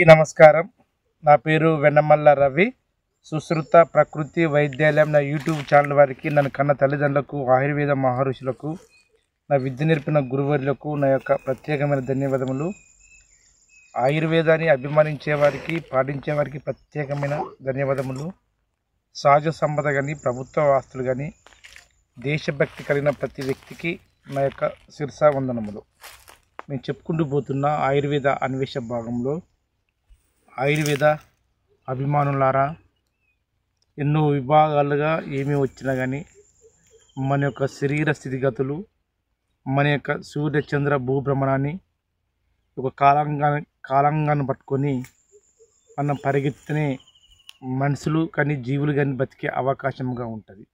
నమస్కారం. నా పేరు వెన్నమల్ల రవి. సుశ్రుత ప్రకృతి వైద్యాలయం నా యూట్యూబ్ ఛానల్ వారికి, నన్ను కన్న తల్లిదండ్రులకు, ఆయుర్వేద మహర్షులకు, నా విద్య నేర్పిన గురువులకు నా యొక్క ప్రత్యేకమైన ధన్యవాదములు. ఆయుర్వేదాన్ని అభిమానించే వారికి, పాటించే వారికి ప్రత్యేకమైన ధన్యవాదములు. సహజ సంపద కానీ, ప్రభుత్వ ఆస్తులు కానీ, దేశభక్తి కలిగిన ప్రతి వ్యక్తికి నా యొక్క శిరసా వందనములు. నేను చెప్పుకుంటూ పోతున్న ఆయుర్వేద అన్వేషణ భాగంలో, ఆయుర్వేద అభిమానులారా, ఎన్నో విభాగాలుగా ఏమీ వచ్చినా కానీ మన యొక్క శరీర స్థితిగతులు, మన యొక్క సూర్యచంద్ర భూభ్రమణాన్ని ఒక కాలంగాను పట్టుకొని మనం పరిగెత్తినే మనుషులు కానీ జీవులు కానీ బతికే అవకాశంగా ఉంటుంది.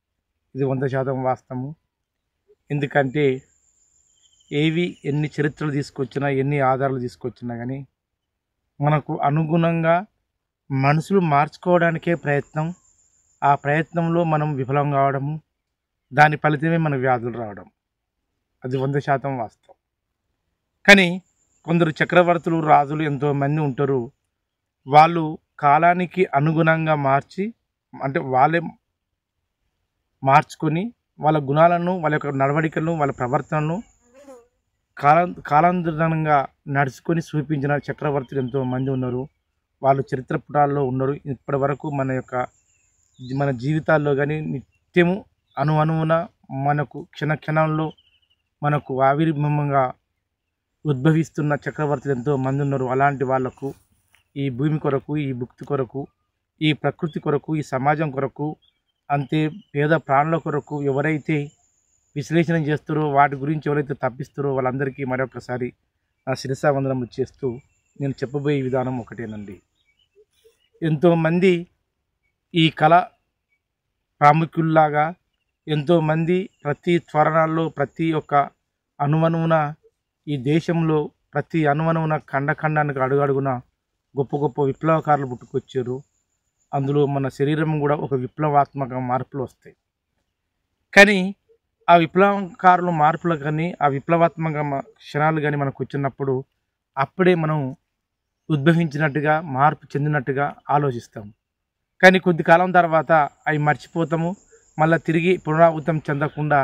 ఇది 100% వాస్తవము. ఎందుకంటే ఎన్ని చరిత్రలు తీసుకొచ్చినా, ఎన్ని ఆధారాలు తీసుకొచ్చినా కానీ మనకు అనుగుణంగా మనుషులు మార్చుకోవడానికే ప్రయత్నం. ఆ ప్రయత్నంలో మనం విఫలం కావడము, దాని ఫలితమే మన వ్యాధులు రావడం. అది 100% వాస్తవం. కానీ కొందరు చక్రవర్తులు, రాజులు ఎంతోమంది ఉంటారు. వాళ్ళు కాలానికి అనుగుణంగా వాళ్ళే మార్చుకొని వాళ్ళ గుణాలను, వాళ్ళ యొక్క నడవడికలను, వాళ్ళ ప్రవర్తనను కాలాంతరంగా నడుచుకొని చూపించిన చక్రవర్తులు ఎంతోమంది ఉన్నారు. వాళ్ళు చరిత్ర పుటాల్లో ఉన్నారు. ఇప్పటి వరకు మన జీవితాల్లో కానీ నిత్యము అణువున మనకు క్షణంలో మనకు ఆవిర్భావంగా ఉద్భవిస్తున్న చక్రవర్తులు ఎంతోమంది ఉన్నారు. అలాంటి వాళ్లకు ఈ భూమి కొరకు, ఈ భుక్తి కొరకు, ఈ ప్రకృతి కొరకు, ఈ సమాజం కొరకు, అంతే పేద ప్రాణుల కొరకు ఎవరైతే విశ్లేషణ చేస్తారో, వాటి గురించి ఎవరైతే తప్పిస్తారో వాళ్ళందరికీ మరొకసారి నా శిరసా వందనములు చేస్తూ నేను చెప్పబోయే విధానం ఒకటేనండి. ఎంతోమంది ఈ కళ ప్రాముఖ్యుల్లాగా ఎంతోమంది ప్రతి త్వరణాల్లో, ప్రతి ఒక్క అణువణువున, ఈ దేశంలో ప్రతి అణువణువున ఖండానికి అడుగడుగున గొప్ప గొప్ప విప్లవకారులు పుట్టుకొచ్చారు. అందులో మన శరీరం కూడా ఒక విప్లవాత్మక మార్పులు వస్తాయి. కానీ ఆ విప్లవకారుల మార్పులు కానీ, ఆ విప్లవాత్మక క్షణాలు కానీ మనకు వచ్చినప్పుడు అప్పుడే మనం ఉద్భవించినట్టుగా, మార్పు చెందినట్టుగా ఆలోచిస్తాము. కానీ కొద్ది కాలం తర్వాత అవి మర్చిపోతాము. మళ్ళీ తిరిగి పునరావృతం చెందకుండా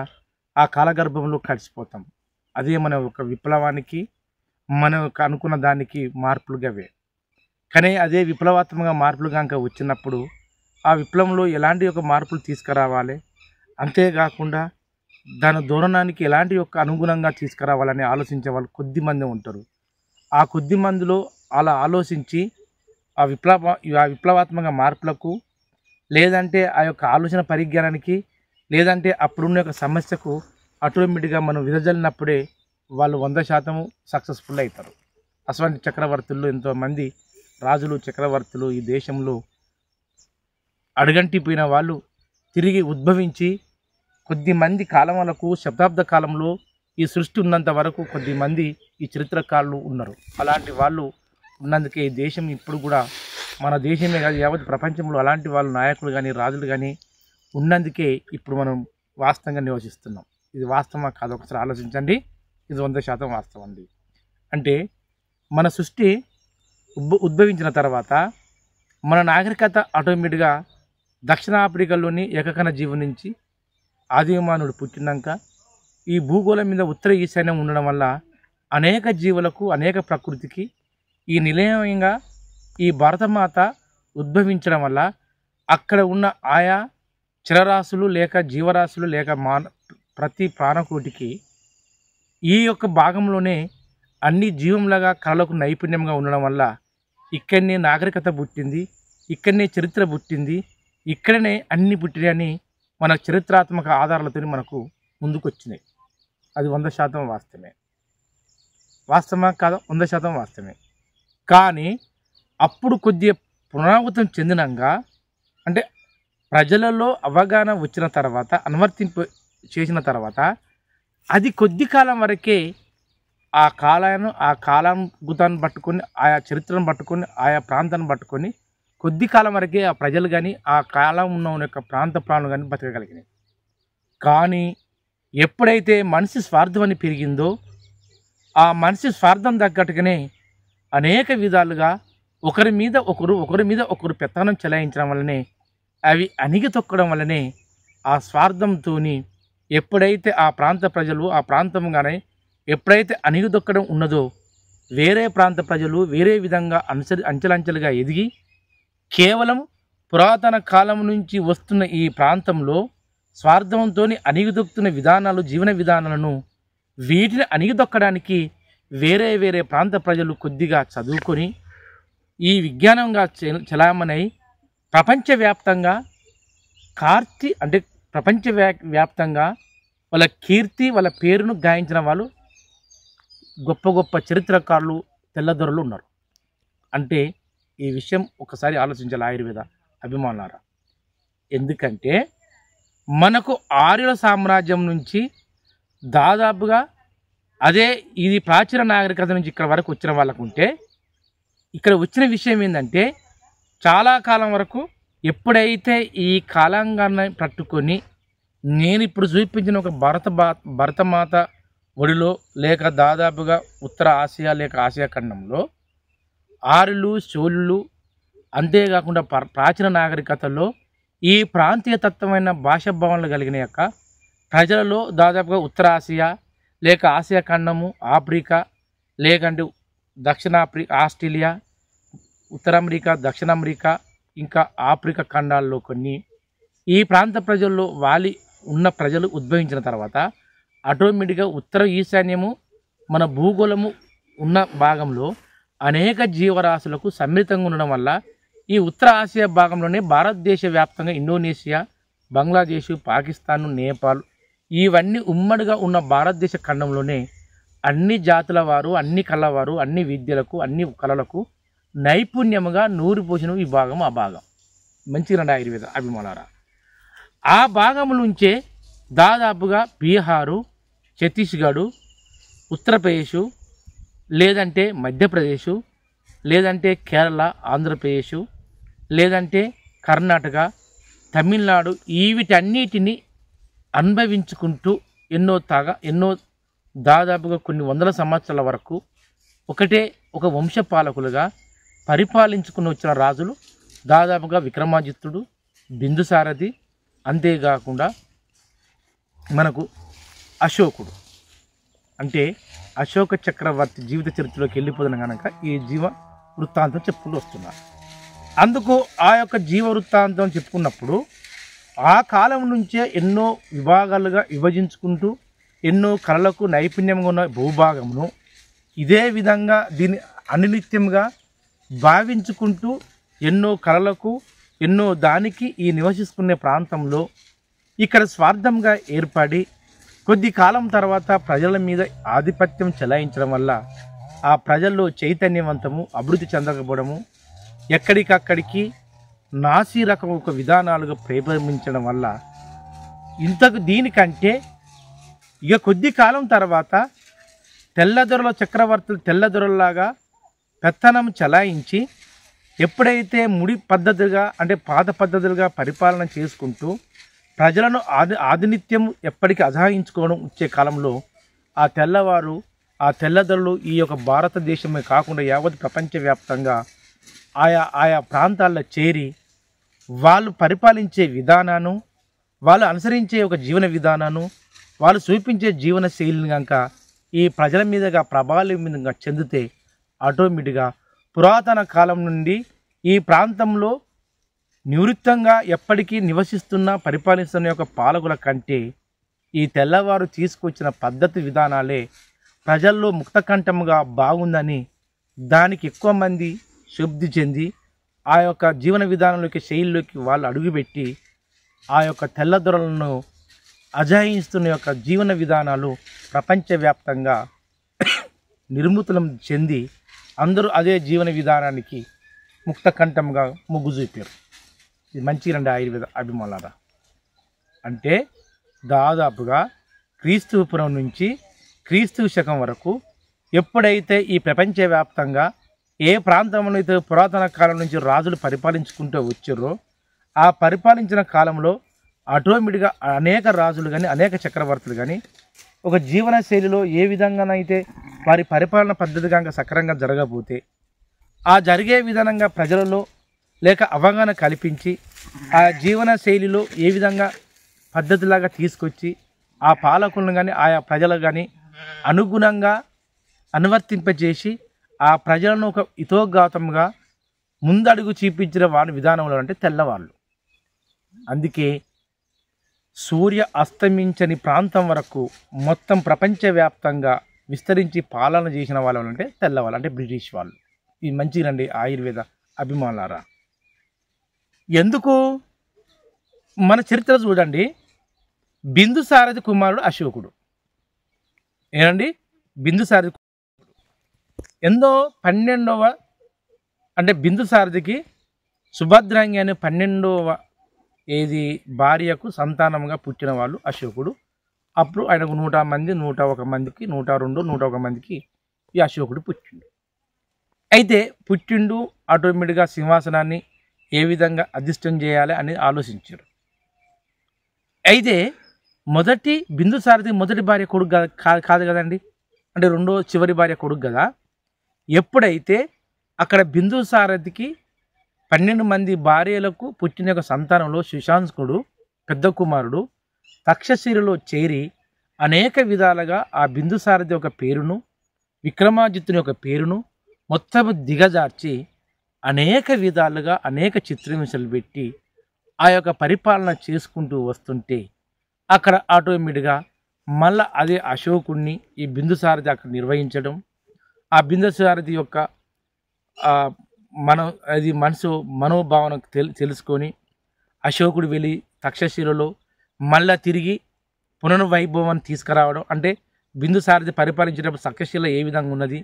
ఆ కాలగర్భంలో కలిసిపోతాం. అదే మన ఒక విప్లవానికి, మన యొక్క అనుకున్న దానికి మార్పులుగావే. కానీ అదే విప్లవాత్మక మార్పులు కనుక వచ్చినప్పుడు ఆ విప్లవంలో ఎలాంటి ఒక మార్పులు తీసుకురావాలి, అంతేకాకుండా దాని ధోరణానికి ఎలాంటి యొక్క అనుగుణంగా తీసుకురావాలని ఆలోచించే వాళ్ళు కొద్ది మంది ఉంటారు. ఆ కొద్ది మందిలో అలా ఆలోచించి ఆ విప్లవాత్మక మార్పులకు, లేదంటే ఆ యొక్క ఆలోచన పరిజ్ఞానానికి, లేదంటే అప్పుడున్న యొక్క సమస్యకు ఆటోమేటిక్గా మనం విదజల్లినప్పుడే వాళ్ళు 100% సక్సెస్ఫుల్ అవుతారు. అటువంటి చక్రవర్తుల్లో ఎంతోమంది రాజులు, చక్రవర్తులు ఈ దేశంలో అడుగంటిపోయిన వాళ్ళు తిరిగి ఉద్భవించి కొద్దిమంది కాలం వరకు, శతాబ్ద కాలంలో ఈ సృష్టి ఉన్నంత వరకు కొద్దిమంది ఈ చరిత్రకారులు ఉన్నారు. అలాంటి వాళ్ళు ఉన్నందుకే ఈ దేశం ఇప్పుడు కూడా, మన దేశమే కాదు యావత్ ప్రపంచంలో అలాంటి వాళ్ళు నాయకులు కానీ, రాజులు కానీ ఉన్నందుకే ఇప్పుడు మనం వాస్తవంగా నివసిస్తున్నాం. ఇది వాస్తవమా కాదు ఒకసారి ఆలోచించండి. ఇది 100% వాస్తవం అండి. అంటే మన సృష్టి ఉద్భవించిన తర్వాత మన నాగరికత ఆటోమేటిక్గా దక్షిణాఫ్రికాలోని ఏకకణ జీవం నుంచి ఆదిమానవుడు పుట్టినాక ఈ భూగోళం మీద ఉత్తర ఈశాన్యం ఉండడం వల్ల అనేక జీవులకు, అనేక ప్రకృతికి ఈ నిలయంగా ఈ భారతమాత ఉద్భవించడం వల్ల అక్కడ ఉన్న ఆయా చరరాశులు లేక జీవరాశులు లేక ప్రతి ప్రాణకోటికి ఈ యొక్క భాగంలోనే అన్ని జీవంలాగా కళలకు నైపుణ్యంగా ఉండడం వల్ల ఇక్కడనే నాగరికత పుట్టింది, ఇక్కడనే చరిత్ర పుట్టింది, ఇక్కడనే అన్ని పుట్టినాయని మన చరిత్రాత్మక ఆధారాలతో మనకు ముందుకు వచ్చినాయి. అది 100% వాస్తవమే. వాస్తవమా కాదా? 100% వాస్తవమే. కానీ అప్పుడు కొద్దిగా పునరావృతం చెందినాక, అంటే ప్రజలలో అవగాహన వచ్చిన తర్వాత, అనువర్తింపు చేసిన తర్వాత, అది కొద్ది కాలం వరకే ఆ కాలాన్ని పట్టుకొని, ఆయా చరిత్రను పట్టుకొని, ఆయా ప్రాంతాన్ని పట్టుకొని కొద్ది కాలం వరకే ఆ ప్రజలు కానీ, ఆ కాలం ఉన్న యొక్క ప్రాంత ప్రాణులు కానీ బతకగలిగినాయి. కానీ ఎప్పుడైతే మనిషి స్వార్థం అని పెరిగిందో, ఆ మనిషి స్వార్థం తగ్గట్టుగానే అనేక విధాలుగా ఒకరి మీద ఒకరు పెత్తనం చెలాయించడం వల్లనే, అవి అణిగి తొక్కడం వల్లనే ఆ స్వార్థంతో ఎప్పుడైతే ఆ ప్రాంత ప్రజలు ఆ ప్రాంతంగానే ఎప్పుడైతే అణిగిదొక్కడం ఉన్నదో, వేరే ప్రాంత ప్రజలు వేరే విధంగా అంచెలంచెలుగా ఎదిగి కేవలం పురాతన కాలం నుంచి వస్తున్న ఈ ప్రాంతంలో స్వార్థంతో అణిగిదొక్కుతున్న విధానాలు, జీవన విధానాలను వీటిని అణిగిదొక్కడానికి వేరే వేరే ప్రాంత ప్రజలు కొద్దిగా చదువుకొని ఈ విజ్ఞానంగా చలామణై ప్రపంచవ్యాప్తంగా ప్రపంచవ్యాప్తంగా వాళ్ళ కీర్తి, వాళ్ళ పేరును గాయించిన వాళ్ళు గొప్ప గొప్ప చరిత్రకారులు, తెల్లదొరలు ఉన్నారు. అంటే ఈ విషయం ఒకసారి ఆలోచించాలి ఆయుర్వేద అభిమానులారా. ఎందుకంటే మనకు ఆర్యుల సామ్రాజ్యం నుంచి దాదాపుగా ఇది ప్రాచీన నాగరికత నుంచి ఇక్కడ వరకు వచ్చిన వాళ్ళకుంటే, ఇక్కడ వచ్చిన విషయం ఏంటంటే చాలా కాలం వరకు ఎప్పుడైతే ఈ కాలాంగాన్ని పట్టుకొని నేను ఇప్పుడు చూపించిన ఒక భరతమాత ఒడిలో లేక దాదాపుగా ఉత్తర ఆసియా లేక ఆసియా ఖండంలో ఆర్యులు, చోళులు, అంతేకాకుండా ప్రాచీన నాగరికతలో ఈ ప్రాంతీయ తత్వమైన భాషా భావనలు కలిగిన యొక్క ప్రజలలో దాదాపుగా ఉత్తర ఆసియా లేక ఆసియా ఖండము, ఆఫ్రికా లేకంటే ఆస్ట్రేలియా, ఉత్తర అమెరికా, దక్షిణ అమెరికా, ఇంకా ఆఫ్రికా ఖండాల్లో కొన్ని ఈ ప్రాంత ప్రజల్లో ఉన్న ప్రజలు ఉద్భవించిన తర్వాత ఆటోమేటిక్గా ఉత్తర ఈశాన్యము మన భూగోళము ఉన్న భాగంలో అనేక జీవరాశులకు సమ్మిళితంగా ఉండడం వల్ల ఈ ఉత్తర ఆసియా భాగంలోనే భారతదేశ వ్యాప్తంగా ఇండోనేషియా, బంగ్లాదేశ్, పాకిస్తాన్, నేపాల్ ఇవన్నీ ఉమ్మడిగా ఉన్న భారతదేశ ఖండంలోనే అన్ని జాతుల వారు, అన్ని కళవారు, అన్ని విద్యలకు, అన్ని కళలకు నైపుణ్యముగా నూరిపోసిన ఈ భాగం ఆ భాగం మంచిగా ఆయుర్వేద అభిమానారా. ఆ భాగం నుంచే దాదాపుగా బీహారు, ఛత్తీస్గఢ్, ఉత్తరప్రదేశ్, లేదంటే మధ్యప్రదేశ్, లేదంటే కేరళ, ఆంధ్రప్రదేశ్, లేదంటే కర్ణాటక, తమిళనాడు వీటన్నిటిని అనుభవించుకుంటూ ఎన్నో దాదాపుగా కొన్ని వందల సంవత్సరాల వరకు ఒక వంశపాలకులుగా పరిపాలించుకుని వచ్చిన రాజులు దాదాపుగా విక్రమాదిత్యుడు, బిందుసారథి, అంతేకాకుండా మనకు అశోకుడు. అంటే అశోక చక్రవర్తి జీవిత చరిత్రలోకి వెళ్ళిపోతున్న కనుక ఈ జీవ వృత్తాంతం చెప్పుకుంటూ వస్తున్నారు. అందుకు ఆ యొక్క జీవ వృత్తాంతం చెప్పుకున్నప్పుడు ఆ కాలం నుంచే ఎన్నో విభాగాలుగా విభజించుకుంటూ ఎన్నో కళలకు నైపుణ్యంగా ఉన్న భూభాగమును ఇదే విధంగా దీన్ని అనినిత్యంగా భావించుకుంటూ ఎన్నో కళలకు ఎన్నో దానికి ఈ నివసిస్తున్న ప్రాంతంలో ఇక్కడ స్వార్థంగా ఏర్పడి కొద్ది కాలం తర్వాత ప్రజల మీద ఆధిపత్యం చెలాయించడం వల్ల ఆ ప్రజల్లో చైతన్యవంతము, అభివృద్ధి చెందకపోవడము, ఎక్కడికక్కడికి నాసీ రకం ఒక విధానాలుగా ప్రేరేపించడం వల్ల దీనికంటే ఇక కొద్ది కాలం తర్వాత తెల్లదొరల చక్రవర్తులు తెల్లదొరల్లాగా పెత్తనం చెలాయించి ఎప్పుడైతే పాత పద్ధతులుగా పరిపాలన చేసుకుంటూ ప్రజలను ఆధినిత్యం ఎప్పటికీ అసహించుకోవడం వచ్చే కాలంలో ఆ తెల్లదొరలు ఈ యొక్క భారతదేశమే కాకుండా యావత్ ప్రపంచవ్యాప్తంగా ఆయా ప్రాంతాల్లో చేరి వాళ్ళు పరిపాలించే విధానాన్ని, వాళ్ళు అనుసరించే ఒక జీవన విధానాన్ని, వాళ్ళు చూపించే జీవన శైలిని కనుక ఈ ప్రజల మీదుగా ప్రభావం మీదుగా చెందితే ఆటోమేటిక్గా పురాతన కాలం నుండి ఈ ప్రాంతంలో నివృత్తంగా ఎప్పటికీ నివసిస్తున్న పరిపాలిస్తున్న యొక్క పాలకుల కంటే ఈ తెల్లవారు తీసుకొచ్చిన పద్ధతి విధానాలే ప్రజల్లో ముక్తకంఠముగా బాగుందని దానికి ఎక్కువ మంది శుద్ధి చెంది ఆ యొక్క జీవన విధానంలోకి, శైలిలోకి వాళ్ళు అడుగుపెట్టి ఆ యొక్క తెల్లదొరలను అజాయిస్తున్న యొక్క జీవన విధానాలు ప్రపంచవ్యాప్తంగా నిర్మూలనం చెంది అందరూ అదే జీవన విధానానికి ముక్తకంఠంగా మొగ్గు చూపారు. ఇది మంచిగా ఆయుర్వేద అభిమానులారా. అంటే దాదాపుగా క్రీస్తుపురం నుంచి క్రీస్తు శకం వరకు ఎప్పుడైతే ఈ ప్రపంచవ్యాప్తంగా ఏ ప్రాంతంలో అయితే పురాతన కాలం నుంచి రాజులు పరిపాలించుకుంటూ వచ్చారో ఆ పరిపాలించిన కాలంలో ఆటోమేటిక్గా అనేక రాజులు కానీ అనేక చక్రవర్తులు కానీ ఒక జీవన శైలిలో ఏ విధంగానైతే వారి పరిపాలన పద్ధతి కనుక సక్రమంగా జరగకపోతే ఆ జరిగే విధానంగా ప్రజలలో లేక అవగాహన కల్పించి ఆ జీవన శైలిలో ఏ విధంగా పద్ధతిలాగా తీసుకొచ్చి ఆ పాలకులను కానీ ఆయా ప్రజలకు కానీ అనుగుణంగా అనువర్తింపజేసి ఆ ప్రజలను ఒక హితోగాతంగా ముందడుగు చూపించిన వారి విధానంలో అంటే తెల్లవాళ్ళు. అందుకే సూర్య అస్తమించని ప్రాంతం వరకు మొత్తం ప్రపంచవ్యాప్తంగా విస్తరించి పాలన చేసిన వాళ్ళు అంటే తెల్లవాళ్ళు, అంటే బ్రిటిష్ వాళ్ళు. ఇది మంచిదండి ఆయుర్వేద అభిమానులారా. ఎందుకు మన చరిత్ర చూడండి, బిందుసారథి కుమారుడు అశోకుడు. ఏనండి, బిందుసారథి ఎందో 12వ అంటే బిందుసారథికి సుభద్రాంగి అనే 12వ భార్యకు సంతానంగా పుట్టిన వాళ్ళు అశోకుడు. అప్పుడు ఆయనకు 100 మంది, 101 మందికి, 102, 101 మందికి ఈ అశోకుడు పుట్టిండు. అయితే పుట్టిండు ఆటోమేటిక్గా సింహాసనాన్ని ఏ విధంగా అధిష్టం చేయాలి అని ఆలోచించారు. అయితే మొదటి బిందుసారథి మొదటి భార్య కొడుకు కాదు కదండి, అంటే రెండో చివరి భార్య కొడుకు కదా. ఎప్పుడైతే అక్కడ బిందుసారథికి 12 మంది భార్యలకు పుట్టిన యొక్క సంతానంలో సుశాంకుడు పెద్ద కుమారుడు తక్షశిలలో చేరి అనేక విధాలుగా ఆ బిందుసారథి యొక్క పేరును, విక్రమాదిత్యుని యొక్క పేరును మొత్తం దిగజార్చి అనేక విధాలుగా అనేక చిత్రహింసలు పెట్టి ఆ యొక్క పరిపాలన చేసుకుంటూ వస్తుంటే అక్కడ ఆటోమేటిక్గా మళ్ళీ అదే అశోకుడిని ఈ బిందుసారథి అక్కడ నిర్వహించడం, ఆ బిందుసారథి యొక్క మనోభావన తెలుసుకొని అశోకుడు వెళ్ళి తక్షశిలలో మళ్ళా తిరిగి పునర్వైభవాన్ని తీసుకురావడం. అంటే బిందుసారథి పరిపాలించేటప్పుడు తక్షశిల ఏ విధంగా ఉన్నది,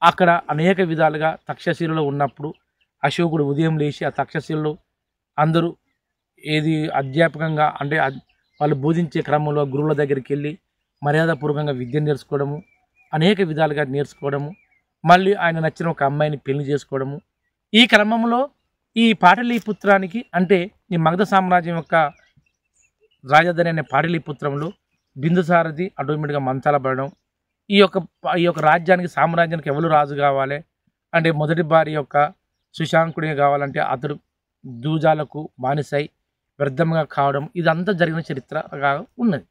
అక్కడ అనేక విధాలుగా తక్షశిలలో ఉన్నప్పుడు అశోకుడు ఉదయం లేచి ఆ తక్షశిలలో అందరూ అధ్యాపకంగా అంటే వాళ్ళు బోధించే క్రమంలో గురువుల దగ్గరికి వెళ్ళి మర్యాదపూర్వకంగా విద్య నేర్చుకోవడము, అనేక విధాలుగా నేర్చుకోవడము, మళ్ళీ ఆయన నచ్చిన ఒక అమ్మాయిని పెళ్లి చేసుకోవడము. ఈ క్రమంలో ఈ పాటలీపుత్రానికి అంటే ఈ మగధ సామ్రాజ్యం యొక్క రాజధాని అనే పాటలీపుత్రంలో బిందుసారథి ఆటోమేటిక్గా మంచాల పడడం. ఈ యొక్క రాజ్యానికి సామ్రాజ్యానికి ఎవరు రాజు కావాలి అంటే మొదటి భార్య యొక్క సుశాంకుడే కావాలంటే అతడు దూజాలకు బానిసై వ్యర్థంగా కావడం, ఇదంతా జరిగిన చరిత్రగా ఉన్నది.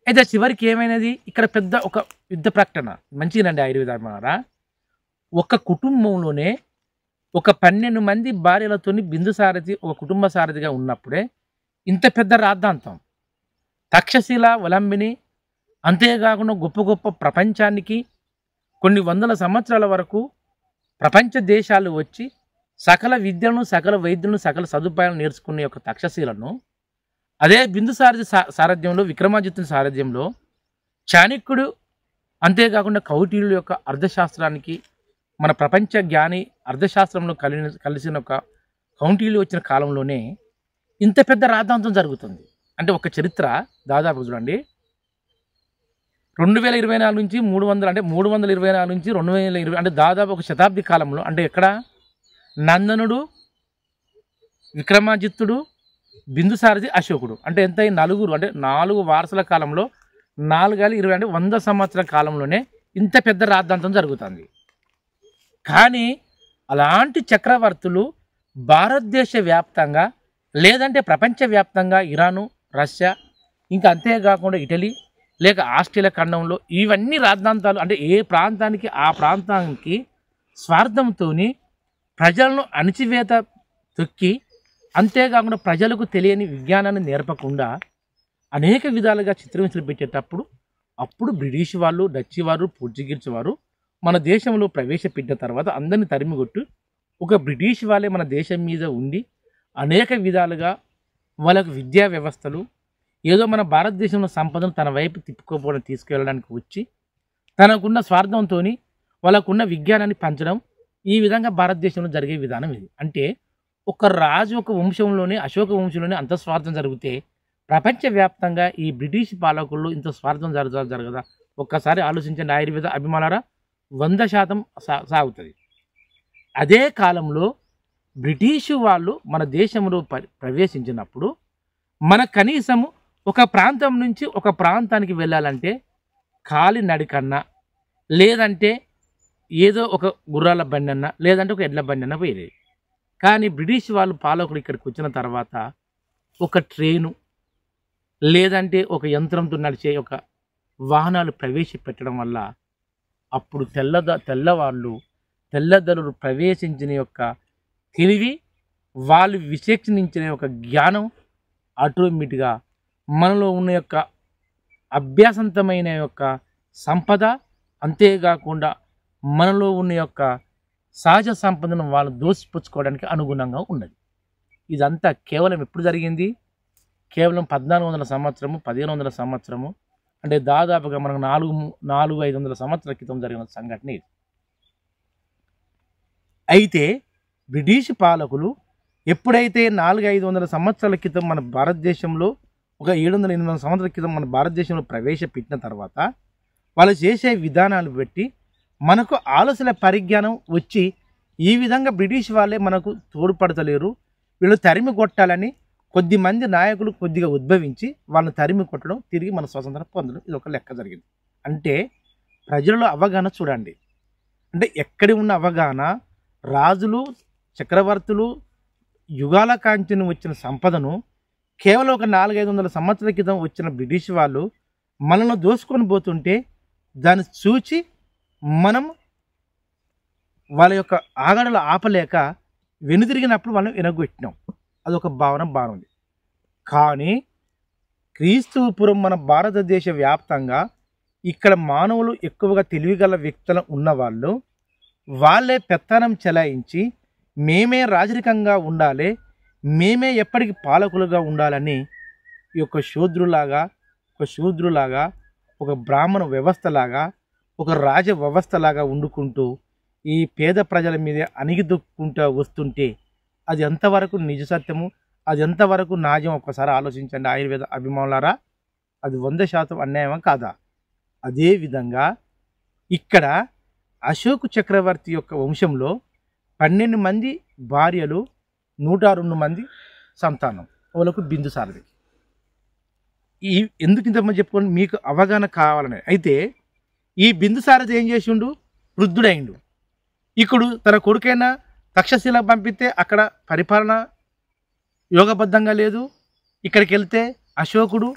అయితే చివరికి ఏమైనది, ఇక్కడ పెద్ద ఒక యుద్ధ ప్రకటన మంచిగానండి ఆయుర్వేదమారా. ఒక కుటుంబంలోనే ఒక 12 మంది భార్యలతో బిందుసారథి ఒక కుటుంబ సారథిగా ఉన్నప్పుడే ఇంత పెద్ద రాద్ధాంతం తక్షశిల వలంబిని, అంతేకాకుండా గొప్ప గొప్ప ప్రపంచానికి కొన్ని వందల సంవత్సరాల వరకు ప్రపంచ దేశాలు వచ్చి సకల విద్యను, సకల వైద్యులను, సకల సదుపాయాలను నేర్చుకునే యొక్క తక్షశిలను అదే బిందుసారథి సారథ్యంలో, విక్రమాదిత్యుని సారథ్యంలో చాణక్యుడు, అంతేకాకుండా కౌటిల్యుల యొక్క అర్థశాస్త్రానికి మన ప్రపంచ జ్ఞాని అర్థశాస్త్రంలో కలిసిన ఒక కౌటిల్యులు వచ్చిన కాలంలోనే ఇంత పెద్ద రాద్ధాంతం జరుగుతుంది. అంటే ఒక చరిత్ర దాదాపు చూడండి 2024 నుంచి 300 అంటే 324 నుంచి 2020 అంటే దాదాపు ఒక శతాబ్ది కాలంలో అంటే ఎక్కడ నందనుడు, విక్రమాదిత్యుడు, బిందుసారథి, అశోకుడు అంటే ఎంత 4 అంటే 4 వారసుల కాలంలో 4×20 అంటే 100 సంవత్సరాల కాలంలోనే ఇంత పెద్ద రాద్ధాంతం జరుగుతుంది. కానీ అలాంటి చక్రవర్తులు భారతదేశ వ్యాప్తంగా లేదంటే ప్రపంచవ్యాప్తంగా ఇరాను, రష్యా, ఇంకా అంతేకాకుండా ఇటలీ లేక ఆస్ట్రేలియా ఖండంలో ఇవన్నీ రాద్ధాంతాలు అంటే ఏ ప్రాంతానికి ఆ ప్రాంతానికి స్వార్థంతో ప్రజలను అణిచివేత తొక్కి, అంతేకాకుండా ప్రజలకు తెలియని విజ్ఞానాన్ని నేర్పకుండా అనేక విధాలుగా చిత్రహింసలు పెట్టేటప్పుడు అప్పుడు బ్రిటిష్ వాళ్ళు, డచ్ వారు, పోర్చుగీస్ వారు మన దేశంలో ప్రవేశపెట్టిన తర్వాత అందరినీ తరిమికొట్టు ఒక బ్రిటిష్ వాళ్ళే మన దేశం మీద ఉండి అనేక విధాలుగా వాళ్ళకు విద్యా వ్యవస్థలు ఏదో మన భారతదేశంలో సంపదను తన వైపు తిప్పుకోపోవడం తీసుకెళ్ళడానికి వచ్చి తనకున్న స్వార్థంతో వాళ్ళకున్న విజ్ఞానాన్ని పంచడం, ఈ విధంగా భారతదేశంలో జరిగే విధానం ఇది. అంటే ఒక రాజు ఒక వంశంలోనే, అశోక వంశంలోనే అంత స్వార్థం జరిగితే ప్రపంచవ్యాప్తంగా ఈ బ్రిటిష్ పాలకుల్లో ఇంత స్వార్థం జరగదా? ఒక్కసారి ఆలోచించండి ఆయుర్వేద అభిమానులారా, 100% సాగుతుంది. అదే కాలంలో బ్రిటిషు వాళ్ళు మన దేశంలో ప్రవేశించినప్పుడు మన కనీసము ఒక ప్రాంతం నుంచి ఒక ప్రాంతానికి వెళ్ళాలంటే కాలినడికన్నా లేదంటే ఏదో ఒక గుర్రాల బండి అన్న లేదంటే ఒక ఎడ్ల బండి అన్న పోయేది. కానీ బ్రిటిష్ వాళ్ళు పాలకులు ఇక్కడికి వచ్చిన తర్వాత ఒక ట్రైను లేదంటే ఒక యంత్రంతో నడిచే ఒక వాహనాలు ప్రవేశపెట్టడం వల్ల అప్పుడు తెల్లదొరలు ప్రవేశించిన యొక్క తెలివి, వాళ్ళు విచక్షణించిన యొక్క జ్ఞానం ఆటోమేటిక్గా మనలో ఉన్న యొక్క అభ్యాసంతమైన యొక్క సంపద, అంతేకాకుండా మనలో ఉన్న యొక్క సహజ సంపదను వాళ్ళు దోసిపుచ్చుకోవడానికి అనుగుణంగా ఉన్నది. ఇదంతా కేవలం ఎప్పుడు జరిగింది? కేవలం 1400 సంవత్సరము 1500 సంవత్సరము, అంటే దాదాపుగా మనకు 400-500 సంవత్సరాల క్రితం జరిగిన సంఘటన ఇది. అయితే బ్రిటిష్ పాలకులు ఎప్పుడైతే 400-500 సంవత్సరాల క్రితం మన భారతదేశంలో, ఒక 700-800 సంవత్సరాల క్రితం మన భారతదేశంలో ప్రవేశపెట్టిన తర్వాత వాళ్ళు చేసే విధానాలు బట్టి మనకు ఆలోచన పరిజ్ఞానం వచ్చి ఈ విధంగా బ్రిటిష్ వాళ్ళే మనకు తోడ్పడతలేరు, వీళ్ళు తరిమి కొట్టాలని కొద్దిమంది నాయకులు కొద్దిగా ఉద్భవించి వాళ్ళని తరిమి కొట్టడం, తిరిగి మన స్వతంత్రం పొందడం, ఇది ఒక లెక్క జరిగింది. అంటే ప్రజలలో అవగాహన చూడండి. అంటే ఎక్కడి ఉన్న అవగాహన, రాజులు చక్రవర్తులు యుగాల కాంచెను వచ్చిన సంపదను కేవలం ఒక 400-500 సంవత్సరాల క్రితం వచ్చిన బ్రిటిష్ వాళ్ళు మనల్ని దోసుకొని పోతుంటే దాన్ని చూచి మనం వాళ్ళ యొక్క ఆగడలు ఆపలేక వెనుదిరిగినప్పుడు వాళ్ళని వెనగొట్టినాం. అదొక భావన బాగుంది. కానీ క్రీస్తుపురం మన భారతదేశ వ్యాప్తంగా ఇక్కడ మానవులు ఎక్కువగా తెలివిగల వ్యక్తులు ఉన్నవాళ్ళు, వాళ్ళే పెత్తనం చెలాయించి మేమే రాజరికంగా ఉండాలి, మేమే ఎప్పటికీ పాలకులుగా ఉండాలని ఈ యొక్క శూద్రులాగా ఒక బ్రాహ్మణ వ్యవస్థలాగా, ఒక రాజ వ్యవస్థలాగా వండుకుంటూ ఈ పేద ప్రజల మీద అణిగిదొక్కుంటూ వస్తుంటే అది ఎంతవరకు నిజ సత్యము, అది ఎంతవరకు నాజం ఒక్కసారి ఆలోచించండి ఆయుర్వేద అభిమానులారా. అది 100% అన్యాయమా కాదా? అదేవిధంగా ఇక్కడ అశోక్ చక్రవర్తి యొక్క వంశంలో 12 మంది భార్యలు, 102 మంది సంతానం, వాళ్ళకు బిందుసారథికి. ఎందుకు ఇంతమంది చెప్పుకోండి, మీకు అవగాహన కావాలని. అయితే ఈ బిందుసారథి ఏం చేసిండు? వృద్ధుడైండు. ఇప్పుడు తన కొడుకైనా తక్షశిల పంపితే అక్కడ పరిపాలన యోగబద్ధంగా లేదు. ఇక్కడికి వెళ్తే అశోకుడు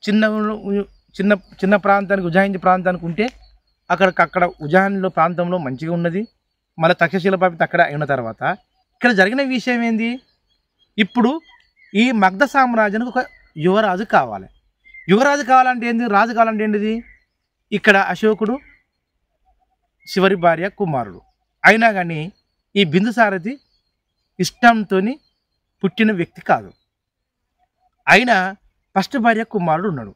చిన్న ప్రాంతానికి, ఉజ్జయిని ప్రాంతానికి ఉంటే అక్కడ ఉజ్జయినిలో ప్రాంతంలో మంచిగా ఉన్నది. మళ్ళీ తక్షశిల పంపితే అక్కడ అయిన తర్వాత ఇక్కడ జరిగిన విషయం ఏంది? ఇప్పుడు ఈ మగధ సామ్రాజ్యానికి ఒక యువరాజు కావాలి. యువరాజు కావాలంటే ఏంది? రాజు కావాలంటే ఏంటిది? ఇక్కడ అశోకుడు చివరి భార్య కుమారుడు అయినా కానీ ఈ బిందుసారథి ఇష్టంతో పుట్టిన వ్యక్తి కాదు. అయినా ఫస్ట్ భార్య కుమారుడు ఉన్నాడు.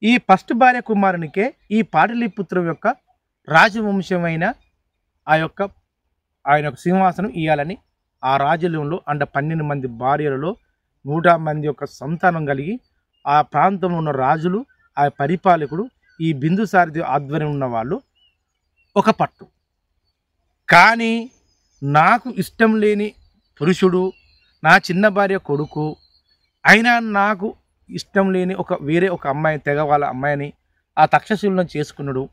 ఈ ఫస్ట్ భార్య కుమారునికే ఈ పాటలీపుత్రం యొక్క రాజవంశమైన ఆయన యొక్క సింహాసనం ఇవ్వాలని ఆ రాజ్యంలో 12 మంది భార్యలలో 100 మంది యొక్క సంతానం కలిగి ఆ ప్రాంతంలో ఉన్న రాజులు, ఆ పరిపాలకుడు, ఈ బిందుసారథి ఆధ్వర్యం ఉన్న వాళ్ళు ఒక పట్టు. కానీ నాకు ఇష్టం లేని పురుషుడు, నా చిన్న భార్య కొడుకు, అయినా నాకు ఇష్టం లేని వేరే ఒక అమ్మాయి, తెగ వాళ్ళ అమ్మాయిని ఆ తక్షశిలను చేసుకున్నాడు.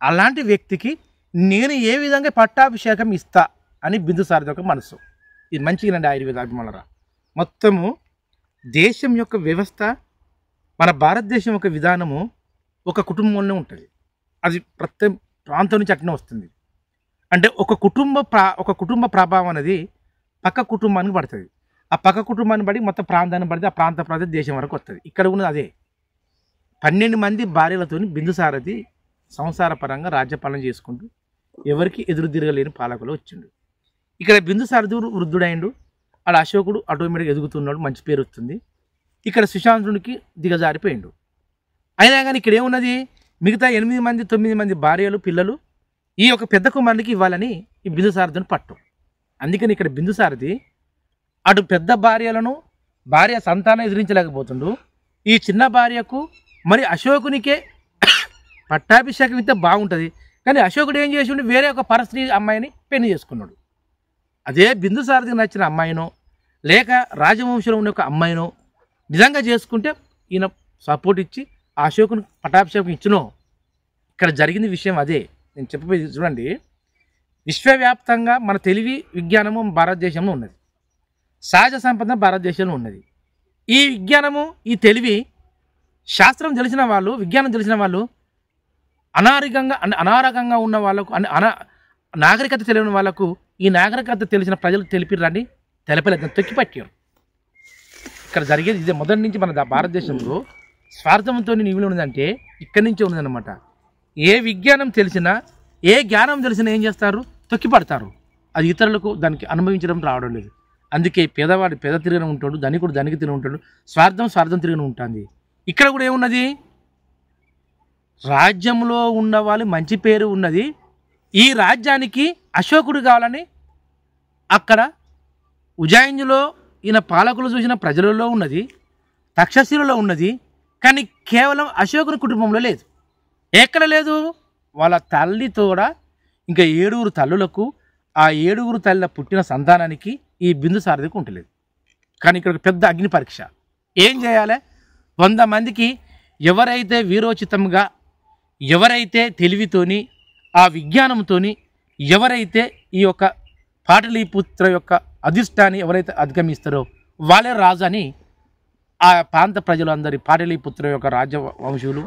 అలాంటి వ్యక్తికి నేను ఏ విధంగా పట్టాభిషేకం ఇస్తా అని బిందుసారథి యొక్క మనసు. ఇది మంచిగానండి ఆయుర్వేద అభిమానులారా. మొత్తము దేశం యొక్క వ్యవస్థ, మన భారతదేశం యొక్క విధానము ఒక కుటుంబంలోనే ఉంటుంది. అది ప్రతి ప్రాంతం నుంచి అట్నే వస్తుంది. అంటే ఒక కుటుంబ ప్రభావం అనేది పక్క కుటుంబానికి పడుతుంది. ఆ పక్క కుటుంబాన్ని బట్టి మొత్తం ప్రాంతాన్ని పడితే ఆ ప్రాంత ప్రజలు దేశం వరకు వస్తుంది. ఇక్కడ ఉన్నది అదే. 12 మంది భార్యలతో బిందుసారథి సంసారపరంగా రాజ్యపాలన చేసుకుంటూ ఎవరికి ఎదురు తిరగలేని పాలకులు వచ్చిండు. ఇక్కడ బిందుసారథి వృద్ధుడైండు. అలా అశోకుడు ఆటోమేటిక్గా ఎదుగుతున్నాడు, మంచి పేరు వస్తుంది. ఇక్కడ సుశాంతుడికి దిగజారిపోయిండు. అయినా కానీ ఇక్కడ ఏమున్నది? మిగతా 8 మంది 9 మంది భార్యలు, పిల్లలు ఈ యొక్క పెద్ద కుమారునికి ఇవ్వాలని ఈ బిందుసారథిని పట్టు. అందుకని ఇక్కడ బిందుసారథి అటు పెద్ద భార్య సంతానం ఎదిరించలేకపోతుండు. ఈ చిన్న భార్యకు మరి అశోకునికే పట్టాభిషేకం ఇస్తే బాగుంటుంది. కానీ అశోకుడు ఏం చేసిండు? వేరే ఒక పరస్త్రీ అమ్మాయిని పెళ్లి చేసుకున్నాడు. అదే బిందుసారథికి నచ్చిన అమ్మాయినో లేక రాజవంశంలో ఉన్న ఒక అమ్మాయినో నిజంగా చేసుకుంటే ఈయన సపోర్ట్ ఇచ్చి ఆ అశోకుని పట్టాభిషేకం ఇచ్చినో. ఇక్కడ జరిగిన విషయం అదే. నేను చెప్పబోయేది చూడండి. విశ్వవ్యాప్తంగా మన తెలివి విజ్ఞానము భారతదేశంలో ఉన్నది, సహజ సంపద భారతదేశంలో ఉన్నది. ఈ విజ్ఞానము ఈ తెలివి శాస్త్రం తెలిసిన వాళ్ళు, విజ్ఞానం తెలిసిన వాళ్ళు అనారోగ్యంగా ఉన్న వాళ్ళకు నాగరికత తెలియని వాళ్ళకు ఈ నాగరికత తెలిసిన ప్రజలు తెలిపిరండి, తెలపలేదు, తొక్కిపట్టారు. ఇక్కడ జరిగేది ఇదే. మొదటి నుంచి మన భారతదేశంలో స్వార్థంతో నివిలి ఉన్నదంటే ఇక్కడి నుంచే ఉన్నదన్నమాట. ఏ విజ్ఞానం తెలిసినా, ఏ జ్ఞానం తెలిసినా ఏం చేస్తారు? తొక్కిపడతారు. అది ఇతరులకు దానికి అనుభవించడం రావడం లేదు. అందుకే పేదవాడు పేద తిరిగిన ఉంటాడు, ధనికుడు ధనికి తిరిగి ఉంటాడు, స్వార్థం తిరిగిన ఉంటుంది. ఇక్కడ కూడా ఏమున్నది? రాజ్యంలో ఉన్న వాళ్ళు మంచి పేరు ఉన్నది. ఈ రాజ్యానికి అశోకుడు కావాలని అక్కడ ఉజ్జయినిలో ఈయన పాలకులు చూసిన ప్రజలలో ఉన్నది, తక్షశిలలో ఉన్నది. కానీ కేవలం అశోకుని కుటుంబంలో లేదు. ఎక్కడ లేదు? వాళ్ళ తల్లితోడ ఇంకా 7 తల్లులకు, ఆ 7 తల్లిల పుట్టిన సంతానానికి ఈ బిందుసారథికి ఉంటలేదు. కానీ ఇక్కడ పెద్ద అగ్ని పరీక్ష. ఏం చేయాలి? 100 మందికి ఎవరైతే వీరోచితంగా, ఎవరైతే తెలివితోని, ఆ విజ్ఞానంతోని, ఎవరైతే ఈ యొక్క పాటలీపుత్ర యొక్క అధిష్టాన్ని ఎవరైతే అధిగమిస్తారో వాళ్ళే రాజు అని ఆ ప్రాంత ప్రజలందరి పాటలీపుత్ర యొక్క రాజవంశులు,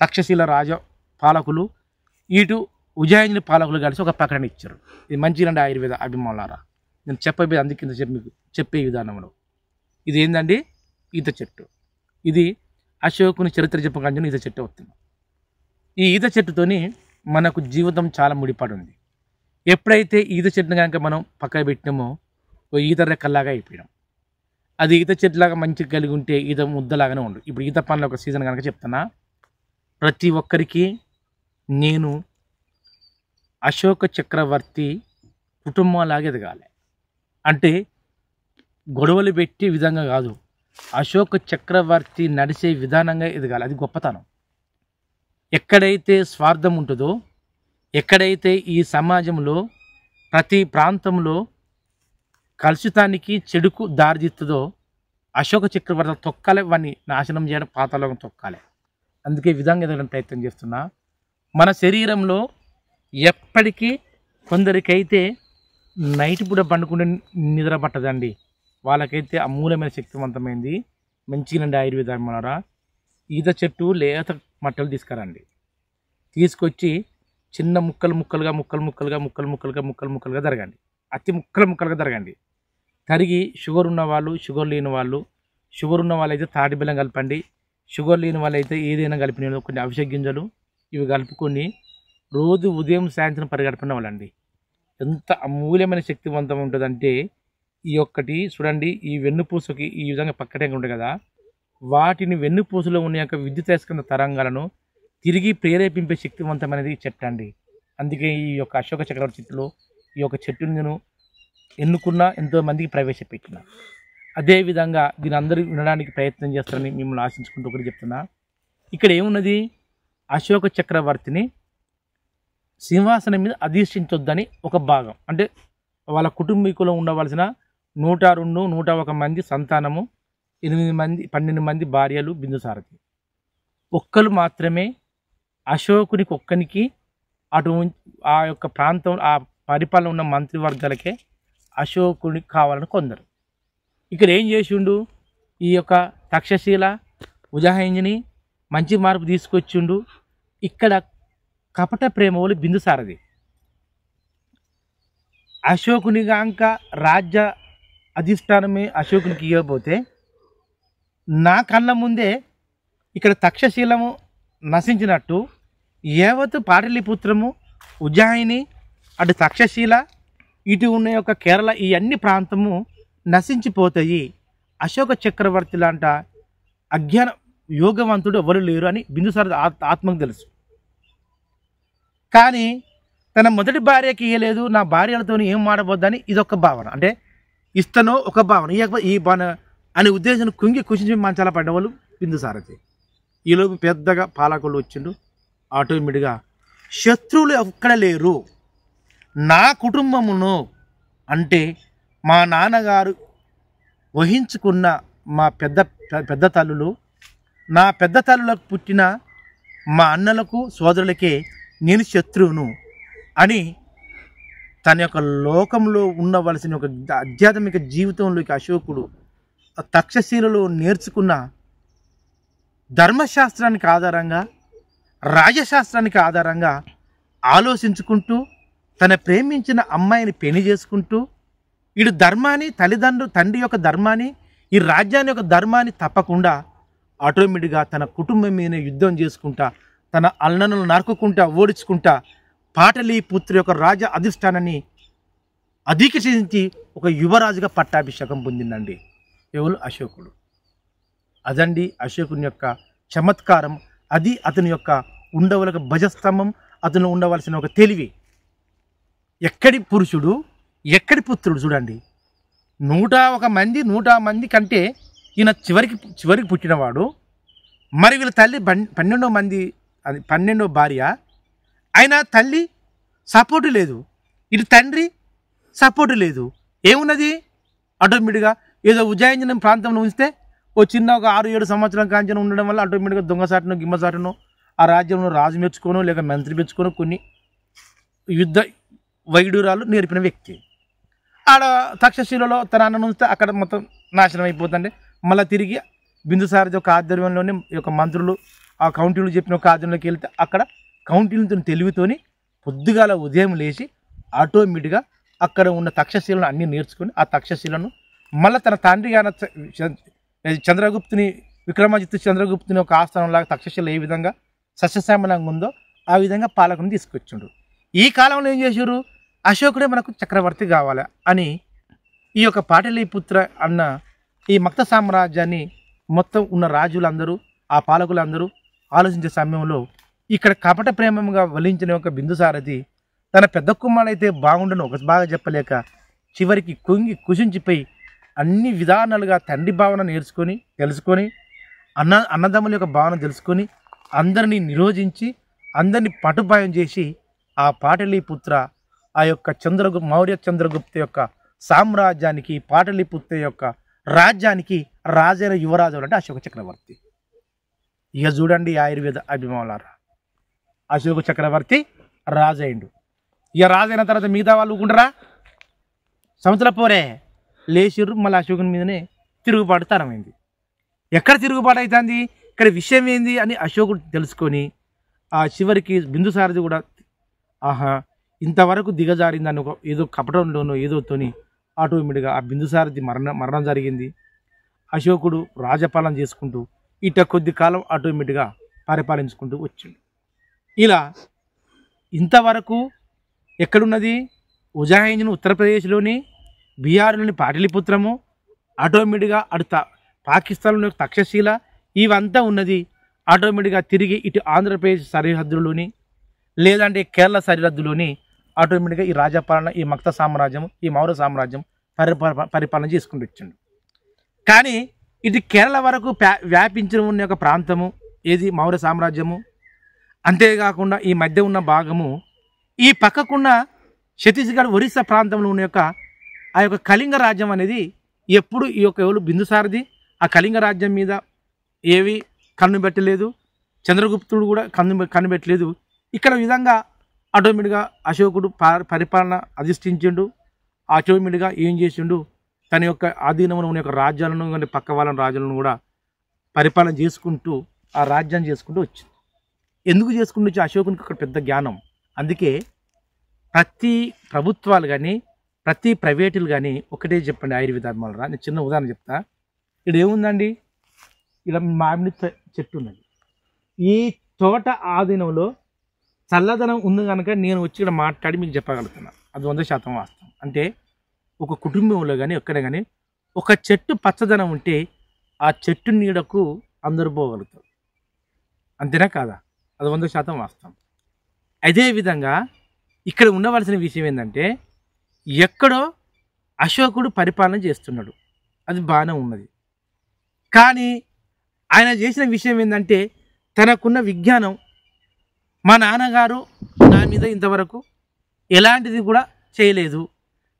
తక్షశిల రాజ పాలకులు, ఇటు ఉజ్జయిని పాలకులు కలిసి ఒక ప్రకటన ఇచ్చారు. ఇది మంచిదండి ఆయుర్వేద అభిమానులారా. నేను చెప్పే అందుకే మీకు చెప్పే విధానంలో ఇది ఏంటండి? ఈత చెట్టు. ఇది అశోకుని చరిత్ర చెప్పకుండా ఈత చెట్టు వస్తుంది. ఈ ఈత చెట్టుతోని మనకు జీవితం చాలా ముడిపడి ఉంది. ఎప్పుడైతే ఈత చెట్టును కనుక మనం పక్కన పెట్టినామో ఓ ఈత రెక్కల్లాగా అయిపోయాం. అది ఈత చెట్టులాగా మంచిగా కలిగి ఉంటే ఈత ముద్దలాగానే ఉండు. ఇప్పుడు ఈత పనుల ఒక సీజన్ కనుక చెప్తున్నా, ప్రతి ఒక్కరికి నేను అశోక చక్రవర్తి కుటుంబంలాగా ఎదగాలి అంటే గొడవలు పెట్టే విధంగా కాదు, అశోక చక్రవర్తి నడిచే విధానంగా ఎదగాలి. అది గొప్పతనం. ఎక్కడైతే స్వార్థం ఉంటుందో, ఎక్కడైతే ఈ సమాజంలో ప్రతి ప్రాంతంలో కలుషితానికి చెడుకు దారితీస్తుందో అశోక చక్రవర్తి తొక్కాలి, వాడిని నాశనం చేయడం, పాతాళం తొక్కాలి. అందుకే విధంగా ఎదగడం ప్రయత్నం చేస్తున్నా. మన శరీరంలో ఎప్పటికీ కొందరికైతే నైట్ పూట పండుకుంటే నిద్ర పట్టదండి. వాళ్ళకైతే అమూల్యమైన శక్తివంతమైంది మంచిగానండి ఆయుర్వేదం. మనరా ఈత చెట్టు లేత మట్టలు తీసుకురండి, తీసుకొచ్చి చిన్న ముక్కలుగా తరగండి. అతి ముక్కలుగా తరగండి. తరిగి షుగర్ ఉన్న వాళ్ళు, షుగర్ లేని వాళ్ళు, షుగర్ ఉన్న వాళ్ళైతే తాటి బెల్లం కలపండి, షుగర్ లేని వాళ్ళైతే ఏదైనా కలిపిన కొన్ని అవిసె గింజలు ఇవి కలుపుకొని రోజు ఉదయం సాయంత్రం పరిగెడుతున్న వాళ్ళండి. ఎంత అమూల్యమైన శక్తివంతం ఉంటుందంటే ఈ ఒక్కటి చూడండి. ఈ వెన్నుపూసకి ఈ విధంగా పక్కటంగా ఉంటుంది కదా, వాటిని వెన్నుపూసలో ఉన్న యొక్క విద్యుతస్కంద తరంగాలను తిరిగి ప్రేరేపింపే శక్తివంతమైనది చెట్టు అండి. అందుకే ఈ యొక్క అశోక చక్రవర్తి చెట్టులో ఈ యొక్క చెట్టుని నేను ఎన్నుకున్నా, ఎంతోమందికి ప్రవేశపెట్టిన. అదేవిధంగా దీని అందరూ వినడానికి ప్రయత్నం చేస్తారని మిమ్మల్ని ఆశించుకుంటూ ఒకటి చెప్తున్నా. ఇక్కడ ఏమున్నది? అశోక చక్రవర్తిని సింహాసనం మీద అధిష్ఠించొద్దని ఒక భాగం. అంటే వాళ్ళ కుటుంబీకులు ఉండవలసిన 102, 101 మంది సంతానము, 12 మంది భార్యలు బిందుసారథి. ఒక్కరు మాత్రమే అశోకునికి ఒక్కనికి అటు ఆ యొక్క ప్రాంతం ఆ పరిపాలన ఉన్న మంత్రివర్గాలకే అశోకునికి కావాలని కొందరు. ఇక్కడ ఏం చేసిండు? ఈ యొక్క తక్షశిల ఉజ్జయినిని మంచి మార్పు తీసుకొచ్చిండు. ఇక్కడ కపట ప్రేమవులు బిందుసారథి అశోకునిగాంక రాజ్య అధిష్టానమే అశోకునికి ఇవ్వబోతే నా కళ్ళ ముందే ఇక్కడ తక్షశిలము నశించినట్టు యావత్ పాటలీపుత్రము, ఉజ్జయిని, అటు తక్షశిల, ఇటు ఉన్న యొక్క కేరళ, ఈ అన్ని ప్రాంతము నశించిపోతాయి. అశోక చక్రవర్తి లాంటి అజ్ఞాన యోగవంతుడు ఎవరు లేరు అని బిందుసారథి ఆత్మకు తెలుసు. కానీ తన మొదటి భార్యకి ఇయ్యలేదు, నా భార్యలతో ఏం మాడబోద్దని ఇదొక భావన. అంటే ఇస్తనో ఒక భావన, ఈ భావన అనే ఉద్దేశం కుంగి కుషించి మంచాల పడ్డవాళ్ళు బిందుసారథి. ఈలోపు పెద్దగా పాలకులు వచ్చిండు. ఆటోమేటిక్గా శత్రువులు ఎక్కడ లేరు, నా కుటుంబమును అంటే మా నాన్నగారు వహించుకున్న మా పెద్ద తల్లులు, నా పెద్ద తల్లులకు పుట్టిన మా అన్నలకు సోదరులకే నేను శత్రువును అని తన యొక్క లోకంలో ఉండవలసిన ఒక ఆధ్యాత్మిక జీవితంలోకి అశోకుడు తక్షశిలలో నేర్చుకున్న ధర్మశాస్త్రానికి ఆధారంగా, రాజశాస్త్రానికి ఆధారంగా ఆలోచించుకుంటూ తన ప్రేమించిన అమ్మాయిని పెళ్లి చేసుకుంటూ ఇటు ధర్మాన్ని తండ్రి యొక్క ధర్మాన్ని, ఈ రాజ్యాన్ని యొక్క ధర్మాన్ని తప్పకుండా ఆటోమేటిక్గా తన కుటుంబం మీద యుద్ధం చేసుకుంటా, తన అన్నను నరుకుంటా, ఓడించుకుంటా పాటలీపుత్ర యొక్క రాజ అధిష్టానాన్ని అధికరించి ఒక యువరాజుగా పట్టాభిషేకం పొందిందండి. ఎవరు? అశోకుడు. అదండి అశోకుని యొక్క చమత్కారం. అది అతని యొక్క ఉండవలక భజస్తంభం, అతను ఉండవలసిన ఒక తెలివి. ఎక్కడి పురుషుడు, ఎక్కడి పుత్రుడు చూడండి. 100 మంది కంటే ఈయన చివరికి పుట్టినవాడు. మరి వీళ్ళ తల్లి 12వ భార్య. అయినా తల్లి సపోర్టు లేదు, ఇటు తండ్రి సపోర్టు లేదు. ఏమున్నది? ఆటోమేటిక్గా ఏదో ఉజ్జాయించిన ప్రాంతంలో ఉంచితే ఒక 6-7 సంవత్సరాల కాంచన ఉండడం వల్ల ఆటోమేటిక్గా దొంగసాటును గిమ్మసాటును ఆ రాజ్యంలో రాజు మెచ్చుకోను, లేక మంత్రి మెచ్చుకోను, కొన్ని యుద్ధ వైడూరాలు నేర్పిన వ్యక్తి. ఆడ తక్షశిలలో తన అన్న ఉంచితే అక్కడ మొత్తం నాశనం అయిపోతుండే. మళ్ళీ తిరిగి బిందుసారథి యొక్క ఆధ్వర్యంలోనే ఈ యొక్క మంత్రులు ఆ కౌంటీలు చెప్పిన ఒక ఆధ్వర్యంలోకి వెళ్తే అక్కడ కౌంటీలతో తెలివితోని పొద్దుగాల ఉదయం లేచి ఆటోమేటిక్గా అక్కడ ఉన్న తక్షశిలను అన్నీ నేర్చుకుని ఆ తక్షశిలను మళ్ళీ తన తండ్రి చంద్రగుప్తుని, విక్రమాదిత్య చంద్రగుప్తుని ఒక ఆస్థానంలాగా తక్షశిల ఏ విధంగా సస్యశ్యామలంగా ఉందో ఆ విధంగా పాలకుని తీసుకొచ్చిండు. ఈ కాలంలో ఏం చేశారు? అశోకుడే మనకు చక్రవర్తి కావాలి అని ఈ యొక్క పాటలీపుత్ర అన్న ఈ మక్త సామ్రాజ్యాన్ని మొత్తం ఉన్న రాజులందరూ, ఆ పాలకులందరూ ఆలోచించే సమయంలో ఇక్కడ కపట ప్రేమంగా వలించిన ఒక బిందుసారథి తన పెద్ద కుమారుడైతే బాగుండను ఒక బాగా చెప్పలేక చివరికి కుసించిపోయి అన్ని విధానాలుగా తండ్రి భావన తెలుసుకొని అన్నదమ్ముల యొక్క భావన తెలుసుకొని అందరినీ నిరోధించి అందరినీ పటుపాయం చేసి ఆ పాటలీపుత్ర ఆ యొక్క మౌర్య చంద్రగుప్త యొక్క సామ్రాజ్యానికి, పాటలీపుత్ర యొక్క రాజ్యానికి రాజైన యువరాజు అంటే అశోక చక్రవర్తి. ఇక చూడండి ఆయుర్వేద అభిమానులారా, అశోక చక్రవర్తి రాజైండు. ఇక రాజైన తర్వాత మిగతా వాళ్ళు ఊకుంటారా? సముద్ర పోరే లేచిర్రు. మళ్ళీ అశోకుని మీదనే తిరుగుబాటు తరమైంది. ఎక్కడ తిరుగుబాటు అవుతుంది, ఇక్కడ విషయం ఏంది అని అశోకుడు తెలుసుకొని ఆ చివరికి బిందుసారథి కూడా ఇంతవరకు దిగజారిందని ఒక ఏదో కపటంలోనో ఏదోతోని ఆటోమేటిక్గా ఆ బిందుసారథి మరణం జరిగింది. అశోకుడు రాజపాలన చేసుకుంటూ ఇట కొద్ది కాలం ఆటోమేటిక్గా పరిపాలించుకుంటూ వచ్చిండు. ఇలా ఇంతవరకు ఎక్కడున్నది? ఉజ్జాయించిన ఉత్తరప్రదేశ్లోని, బీహార్లోని పాటలీపుత్రము, ఆటోమేటిక్గా పాకిస్తాన్లోని తక్షశిల, ఇవంతా ఉన్నది. ఆటోమేటిక్గా తిరిగి ఇటు ఆంధ్రప్రదేశ్ సరిహద్దులోని లేదంటే కేరళ సరిహద్దులోని ఆటోమేటిక్గా ఈ రాజపాలన, ఈ మక్త సామ్రాజ్యం, ఈ మౌర్య సామ్రాజ్యం పరిపాలన చేసుకుంటూ వచ్చిండు. కానీ ఇది కేరళ వరకు వ్యాపించిన ఉన్న యొక్క ప్రాంతము ఏది? మౌర్య సామ్రాజ్యము. అంతేకాకుండా ఈ మధ్య ఉన్న భాగము, ఈ పక్కకున్న ఛత్తీస్గఢ్, ఒరిస్సా ప్రాంతంలో ఉన్న యొక్క ఆ యొక్క కళింగ రాజ్యం అనేది ఎప్పుడు ఈ యొక్క ఎవరు బిందుసారథి ఆ కళింగ రాజ్యం మీద ఏవి కన్ను పెట్టలేదు, చంద్రగుప్తుడు కూడా కన్ను పెట్టలేదు. ఇక్కడ విధంగా ఆటోమేటిక్గా అశోకుడు పరిపాలన అధిష్ఠించిండు. ఆటోమేటిక్గా ఏం చేసిండు? తన యొక్క ఆధీనంలో ఉన్న యొక్క రాజ్యాలను కానీ పక్క వాళ్ళ రాజ్యాలను కూడా పరిపాలన చేసుకుంటూ ఆ రాజ్యాన్ని చేసుకుంటూ వచ్చింది. ఎందుకు చేసుకుంటూ వచ్చి? అశోకునికి అక్కడ పెద్ద జ్ఞానం. అందుకే ప్రతి ప్రభుత్వాలు కానీ ప్రతి ప్రైవేటులు కానీ ఒకటే చెప్పండి ఆయుర్వేదాలు రా. నేను చిన్న ఉదాహరణ చెప్తా. ఇక్కడ ఏముందండి? ఇలా మామిడి చెట్టు ఉన్నది. ఈ తోట ఆధీనంలో చల్లదనం ఉంది కనుక నేను వచ్చి ఇక్కడ మాట్లాడి మీకు చెప్పగలుగుతున్నాను. అది 100% వాస్తవం. అంటే ఒక కుటుంబంలో కానీ ఎక్కడ కానీ ఒక చెట్టు పచ్చదనం ఉంటే ఆ చెట్టు నీడకు అందరూ పోగలుగుతారు. అంతేనా కాదా? అది 100% వాస్తవం. అదేవిధంగా ఇక్కడ ఉండవలసిన విషయం ఏంటంటే ఎక్కడో అశోకుడు పరిపాలన చేస్తున్నాడు, అది బాగానే ఉన్నది. కానీ ఆయన చేసిన విషయం ఏంటంటే తనకున్న విజ్ఞానం, మా నాన్నగారు నా మీద ఇంతవరకు ఎలాంటిది కూడా చేయలేదు,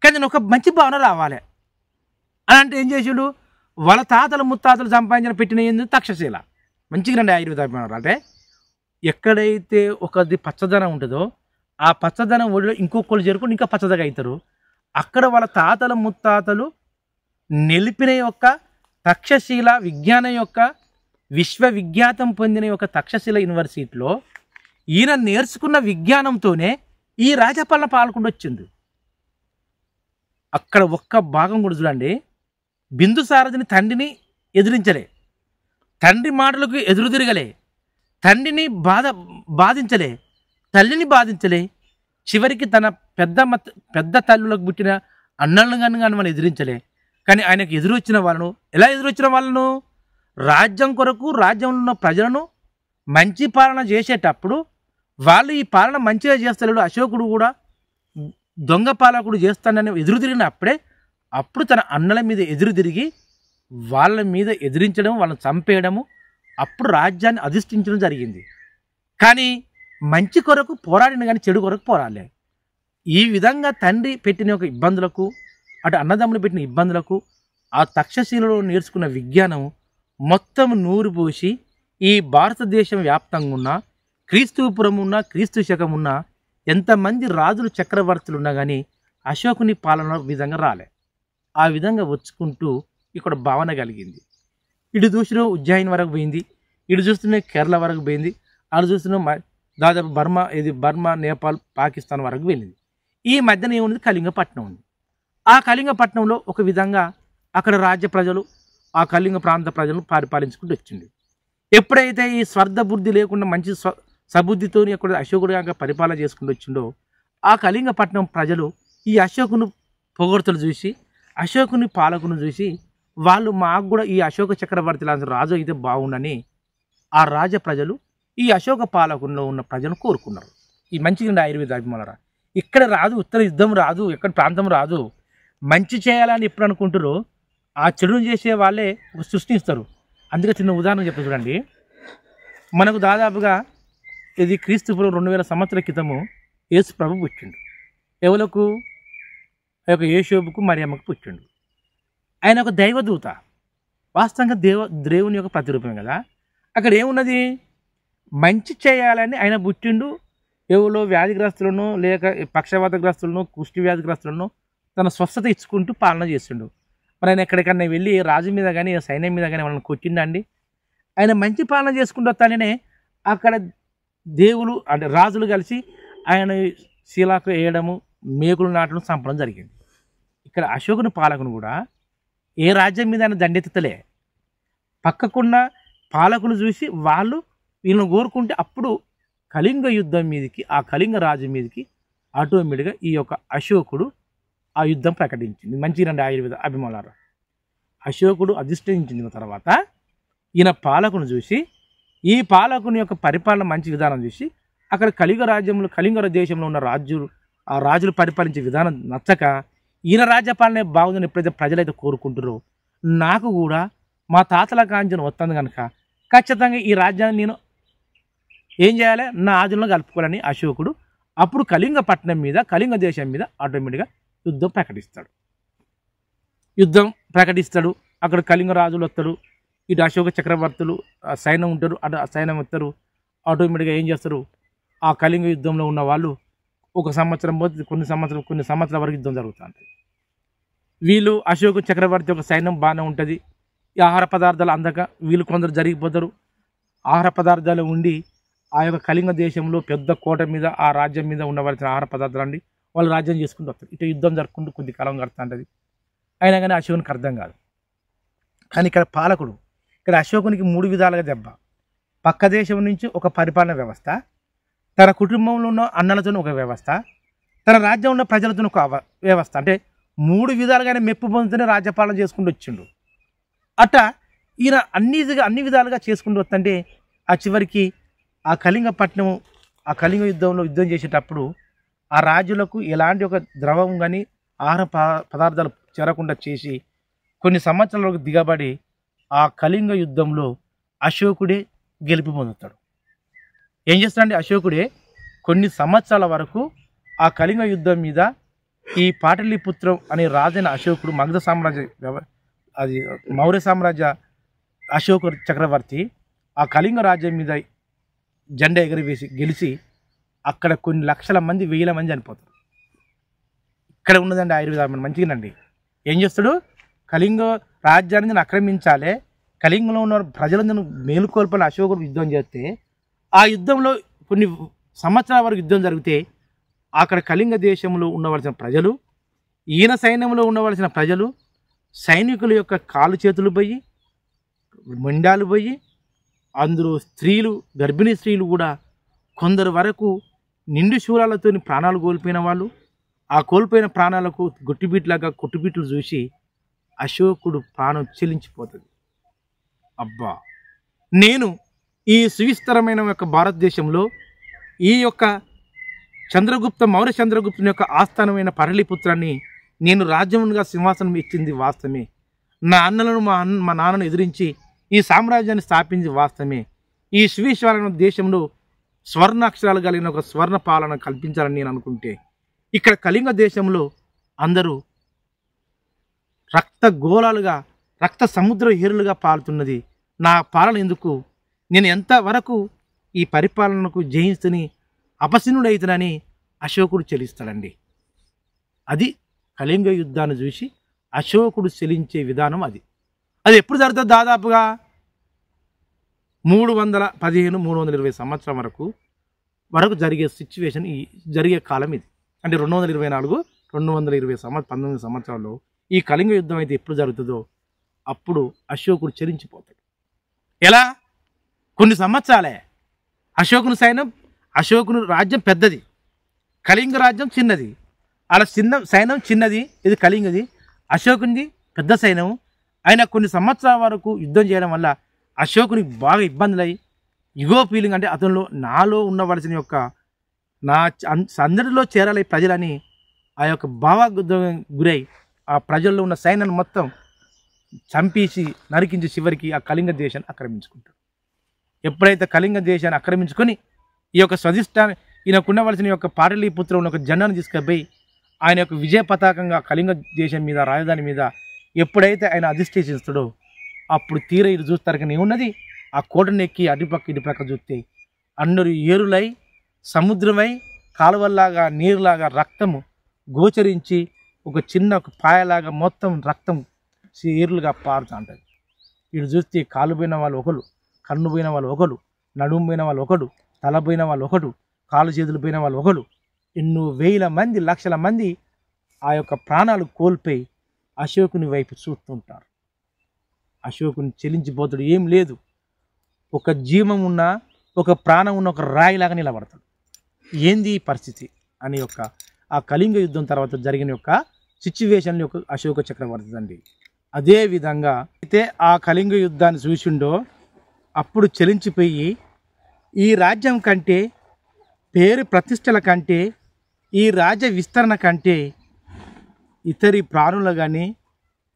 కానీ నేను ఒక మంచి భావన రావాలి అని అంటే ఏం చేసాడు? వాళ్ళ తాతలు ముత్తాతలు సంపాదించిన పెట్టిన ఏంది? తక్షశిల. మంచిగా రండి ఆయుర్వేద అభిమానులు. అంటే ఎక్కడైతే ఒకది పచ్చదనం ఉంటుందో ఆ పచ్చదనం ఒడిలో ఇంకొకళ్ళు చేరుకుని ఇంకా పచ్చదగా అవుతారు. అక్కడ వాళ్ళ తాతల ముత్తాతలు నిలిపిన యొక్క తక్షశిల విజ్ఞానం యొక్క విశ్వవిఖ్యాతం పొందిన యొక్క తక్షశిల యూనివర్సిటీలో ఈయన నేర్చుకున్న విజ్ఞానంతోనే ఈ రాజపాలన పాల్గొండి వచ్చింది. అక్కడ ఒక్క భాగం కూడా చూడండి, బిందుసారథిని తండ్రిని ఎదిరించలే, తండ్రి మాటలకు ఎదురు తిరగలే, తండ్రిని బాధించలే, తల్లిని బాధించలే, చివరికి తన పెద్ద తల్లులకు పుట్టిన అన్నలను కానీ మనం ఎదిరించలే. కానీ ఆయనకు ఎదురొచ్చిన వాళ్ళను ఎలా ఎదురొచ్చిన వాళ్ళను రాజ్యం కొరకు రాజ్యంలో ఉన్న ప్రజలను మంచి పాలన చేసేటప్పుడు వాళ్ళు ఈ పాలన మంచిగా చేస్తలేడు, అశోకుడు కూడా దొంగ పాలకుడు చేస్తానని ఎదురు తిరిగినప్పుడే అప్పుడు తన అన్నల మీద ఎదురు తిరిగి వాళ్ళ మీద ఎదిరించడం, వాళ్ళని చంపేయడము, అప్పుడు రాజ్యాన్ని అధిష్ఠించడం జరిగింది. కానీ మంచి కొరకు పోరాడిన కానీ చెడు కొరకు పోరాడలే. ఈ విధంగా తండ్రి పెట్టిన ఒక ఇబ్బందులకు, అటు అన్నదమ్ములు పెట్టిన ఇబ్బందులకు ఆ తక్షశిలలో నేర్చుకున్న విజ్ఞానం మొత్తం నూరు పోసి ఈ భారతదేశం వ్యాప్తంగా ఉన్న క్రీస్తుపురం ఉన్న క్రీస్తు శకం ఉన్న ఎంతమంది రాజులు చక్రవర్తులు ఉన్నా కానీ అశోకుని పాలన విధంగా రాలే. ఆ విధంగా వచ్చుకుంటూ ఇక్కడ భావన కలిగింది. ఇటు చూసిన ఉజ్జయిని వరకు పోయింది, ఇటు చూస్తున్న కేరళ వరకు పోయింది, అటు చూస్తున్న దాదాపు బర్మా నేపాల్ పాకిస్తాన్ వరకు వెళ్ళింది. ఈ మధ్యన ఏముంది, కళింగపట్నం ఉంది. ఆ కళింగపట్నంలో ఒక విధంగా అక్కడ రాజ్య ప్రజలు ఆ కళింగ ప్రాంత ప్రజలను పరిపాలించుకుంటూ వచ్చింది. ఎప్పుడైతే ఈ స్వార్థ బుద్ధి లేకుండా మంచి సబుద్ధితో అక్కడ అశోకుడిగా పరిపాలన చేసుకుంటూ వచ్చిండో ఆ కళింగపట్నం ప్రజలు ఈ అశోకుని పొగడ్తలు చూసి, అశోకుని పాలకును చూసి వాళ్ళు మాకు కూడా ఈ అశోక చక్రవర్తి లాంటి రాజు అయితే బాగుండని ఆ రాజ ప్రజలు ఈ అశోక పాలకుల్లో ఉన్న ప్రజలను కోరుకున్నారు. ఈ మంచిగా ఆయుర్వేద అభిమానులారా, ఇక్కడ రాదు, ఉత్తర యుద్ధం రాదు, ఎక్కడ ప్రాంతం రాదు, మంచి చేయాలని ఎప్పుడు అనుకుంటారో ఆ చెడును చేసే వాళ్ళే సృష్టిస్తారు. అందుకే చిన్న ఉదాహరణ చెప్తా చూడండి. మనకు దాదాపుగా ఇది క్రీస్తుపురం 2000 సంవత్సరాల క్రితము యేసు ప్రభు పుట్టిండు. ఎవలకు? ఆ యొక్క యేషోబుకు మరియమ్మకు పుట్టిండు. ఆయన ఒక దైవదూత, వాస్తవంగా దేవుని యొక్క ప్రతిరూపమే కదా. అక్కడ ఏమున్నది, మంచి చేయాలని ఆయన పుట్టిండు. ఎవరో వ్యాధిగ్రస్తులను లేక పక్షవాతగ్రస్తులను కుష్టి వ్యాధిగ్రస్తులను తన స్వస్థత ఇచ్చుకుంటూ పాలన చేస్తుండు. మరి ఆయన ఎక్కడికన్నా వెళ్ళి రాజు మీద కానీ సైన్యం మీద కానీ వాళ్ళని కొట్టిండండి. ఆయన మంచి పాలన చేసుకుంటూ వస్తానే అక్కడ దేవులు అంటే రాజులు కలిసి ఆయన శీలాకు వేయడము, మేకులు నాటడం, చంపడం జరిగింది. ఇక్కడ అశోకుని పాలకును కూడా ఏ రాజ్యం మీద ఆయన దండెత్తలే, పక్కకున్న పాలకులు చూసి వాళ్ళు వీళ్ళని కోరుకుంటే అప్పుడు కళింగ యుద్ధం మీదకి ఆ కళింగ రాజు మీదకి ఆటోమేటిక్గా ఈ యొక్క అశోకుడు ఆ యుద్ధం ప్రకటించింది. మంచిగా ఆయుర్వేద అభిమానులారా, అశోకుడు అధిష్ఠించిన తర్వాత ఈయన పాలకును చూసి ఈ పాలకుని యొక్క పరిపాలన మంచి విధానం చూసి అక్కడ కళింగ దేశంలో ఉన్న ఆ రాజులు పరిపాలించే విధానం నచ్చక ఈయన రాజ్యపాలనే బాగుందని ఎప్పుడైతే ప్రజలైతే కోరుకుంటారో నాకు కూడా మా తాతల కాంచన వస్తుంది కనుక ఖచ్చితంగా ఈ రాజ్యాన్ని నేను ఏం చేయాలి, నా ఆధీనంలో కలుపుకోవాలని అశోకుడు అప్పుడు కళింగపట్నం మీద కళింగ దేశం మీద ఆటోమేటిక్గా యుద్ధం ప్రకటిస్తాడు. అక్కడ కళింగ రాజులు వస్తారు, ఇటు అశోక చక్రవర్తులు సైన్యం ఉంటారు, అటు సైన్యం వస్తారు. ఆటోమేటిక్గా ఏం చేస్తారు, ఆ కళింగ యుద్ధంలో ఉన్న వాళ్ళు ఒక సంవత్సరం పోతే కొన్ని సంవత్సరాల వరకు యుద్ధం జరుగుతూ ఉంటుంది. వీళ్ళు అశోక చక్రవర్తి యొక్క సైన్యం బాగానే ఉంటుంది. ఈ ఆహార పదార్థాలు అందక వీళ్ళు కొందరు జరిగిపోతారు. ఆహార పదార్థాలు ఉండి ఆ యొక్క కళింగ దేశంలో పెద్ద కోట మీద ఆ రాజ్యం మీద ఉండవలసిన ఆహార పదార్థాలు అండి వాళ్ళు రాజ్యం చేసుకుంటూ వస్తారు. ఇటు యుద్ధం జరుపుకుంటూ కొద్ది కాలం గడుతుంటుంది. అయినా కానీ అశోకునికి అర్థం కాదు. కానీ ఇక్కడ పాలకుడు ఇక్కడ అశోకునికి 3 విధాలుగా దెబ్బ. పక్క దేశం నుంచి ఒక పరిపాలన వ్యవస్థ, తన కుటుంబంలో ఉన్న అన్నలతో ఒక వ్యవస్థ, తన రాజ్యం ఉన్న ప్రజలతో ఒక వ్యవస్థ, అంటే 3 విధాలుగానే మెప్పు పొందుతూనే రాజ్యపాలన చేసుకుంటూ వచ్చిండు. అట్ట ఈయన అన్ని విధాలుగా చేసుకుంటూ వస్తుంటే ఆ చివరికి ఆ కళింగపట్నం ఆ కళింగ యుద్ధం చేసేటప్పుడు ఆ రాజులకు ఎలాంటి ఒక ద్రవం కానీ ఆహార పదార్థాలు చేరకుండా చేసి కొన్ని సంవత్సరాలకు దిగబడి ఆ కళింగ యుద్ధంలో అశోకుడే గెలుపు పొందుతాడు. ఏం చేస్తాడంటే అశోకుడే కొన్ని సంవత్సరాల వరకు ఆ కళింగ యుద్ధం మీద ఈ పాటలీపుత్రం అనే రాజైన అశోకుడు మగధ సామ్రాజ్య మౌర్య సామ్రాజ్య అశోక చక్రవర్తి ఆ కళింగ రాజ్యం మీద జెండా ఎగరవేసి గెలిచి అక్కడ కొన్ని లక్షల మంది, వేల మంది చనిపోతారు. ఇక్కడ ఉన్నదండి ఆయుర్వేదం మంచిగానండి. ఏం చేస్తాడు? కళింగ రాజ్యాన్ని ఆక్రమించాలి, కళింగంలో ఉన్న ప్రజలందరూ మేలుకొల్పాలి. అశోకుడు యుద్ధం చేస్తే ఆ యుద్ధంలో కొన్ని సంవత్సరాల వరకు యుద్ధం జరిగితే అక్కడ కళింగ దేశంలో ఉండవలసిన ప్రజలు, ఈయన సైన్యంలో ఉండవలసిన ప్రజలు, సైనికుల యొక్క కాలు చేతులు పోయి, మొండాలు పోయి, అందులో స్త్రీలు, గర్భిణీ స్త్రీలు కూడా కొందరు వరకు నిండు శూలాలతో ప్రాణాలు కోల్పోయిన వాళ్ళు, ఆ కోల్పోయిన ప్రాణాలకు గుట్టిబిట్లాగా కొట్టుబిట్లు చూసి అశోకుడు ప్రాణం చెల్లించిపోతుంది. అబ్బా, నేను ఈ సువిస్తరమైన యొక్క భారతదేశంలో ఈ యొక్క మౌర్య చంద్రగుప్తుని యొక్క ఆస్థానమైన పరళిపుత్రాన్ని నేను రాజ్యముగా సింహాసనం ఇచ్చింది వాస్తవమే. నా అన్నలను మా నాన్నను ఎదిరించి ఈ సామ్రాజ్యాన్ని స్థాపించి వాస్తవమే. ఈ సువిశాలమైన దేశంలో స్వర్ణాక్షరాలు కలిగిన ఒక స్వర్ణ పాలన కల్పించాలని నేను అనుకుంటే, ఇక్కడ కళింగ దేశంలో అందరూ రక్త గోళాలుగా, రక్త సముద్ర ఏరులుగా పాలుతున్నది. నా పాలన ఎందుకు? నేను ఎంతవరకు ఈ పరిపాలనకు జయిస్తుని అపసినుడైతునని అశోకుడు చెలిస్తాడండి. అది కళింగ యుద్ధాన్ని చూసి అశోకుడు చెలించే విధానం. అది ఎప్పుడు జరుగుతుంది? దాదాపుగా 320 సంవత్సరం వరకు జరిగే సిచ్యువేషన్, జరిగే కాలం ఇది. అంటే 224, 19 సంవత్సరాల్లో ఈ కళింగ యుద్ధం అయితే ఎప్పుడు జరుగుతుందో అప్పుడు అశోకుడు చెలించిపోతాడు. ఎలా? కొన్ని సంవత్సరాలే. అశోకుని రాజ్యం పెద్దది, కళింగ రాజ్యం చిన్నది. అలా సైన్యం చిన్నది, ఇది కళింగది. అశోకునిది పెద్ద సైన్యం. ఆయన కొన్ని సంవత్సరాల వరకు యుద్ధం చేయడం వల్ల అశోకునికి బాగా ఇబ్బందులై, ఇగో ఫీలింగ్, అంటే అతనిలో నాలో ఉండవలసిన యొక్క నా అందరిలో చేరాలి ప్రజలని ఆ యొక్క భావోద్వేగం గురై ఆ ప్రజల్లో ఉన్న సైన్యాన్ని మొత్తం చంపేసి నరికించి చివరికి ఆ కళింగ దేశాన్ని ఆక్రమించుకుంటాడు. ఎప్పుడైతే కళింగ దేశాన్ని ఆక్రమించుకొని ఈ యొక్క స్వధిష్టాన్ని, ఈయనకు ఉండవలసిన యొక్క పాటలీపుత్రం ఒక జెండాను తీసుకుపోయి ఆయన యొక్క విజయ పతాకంగా కళింగ దేశం మీద, రాజధాని మీద ఎప్పుడైతే ఆయన అధిష్ఠిస్తాడో అప్పుడు తీర ఇరు చూస్తారు. కానీ ఏమున్నది? ఆ కోటను ఎక్కి అటుపక్క ఇటుపక్క చూస్తే అందరూ ఏరులై, సముద్రమై, కాలువల్లాగా, నీరులాగా రక్తము గోచరించి ఒక పాయలాగా మొత్తం రక్తం ఏరులుగా పారుతూ ఉంటుంది. వీళ్ళు చూస్తే కాలు పోయిన వాళ్ళు ఒకరు, కన్ను పోయిన వాళ్ళు ఒకరు, నడుము పోయిన వాళ్ళు ఒకడు, తల పోయిన వాళ్ళు ఒకడు, కాలు చేతులు పోయిన వాళ్ళు ఒకడు, ఎన్నో వేల మంది, లక్షల మంది ఆ యొక్క ప్రాణాలు కోల్పోయి అశోకుని వైపు చూస్తుంటారు. అశోకుని చెలించిపోతాడు. ఏం లేదు, ఒక జీవం ఉన్న, ఒక ప్రాణం ఉన్న ఒక రాయిలాగా నిలబడతాడు. ఏంది ఈ పరిస్థితి అని ఆ కళింగ యుద్ధం తర్వాత జరిగిన యొక్క సిచ్యువేషన్ యొక్క అశోక చక్రవర్తి అండి. అదేవిధంగా అయితే ఆ కళింగ యుద్ధాన్ని చూసిండో అప్పుడు చెలించిపోయి ఈ రాజ్యం కంటే, పేరు ప్రతిష్టల కంటే, ఈ రాజ్య విస్తరణ కంటే ఇతరి ప్రాణులు కానీ,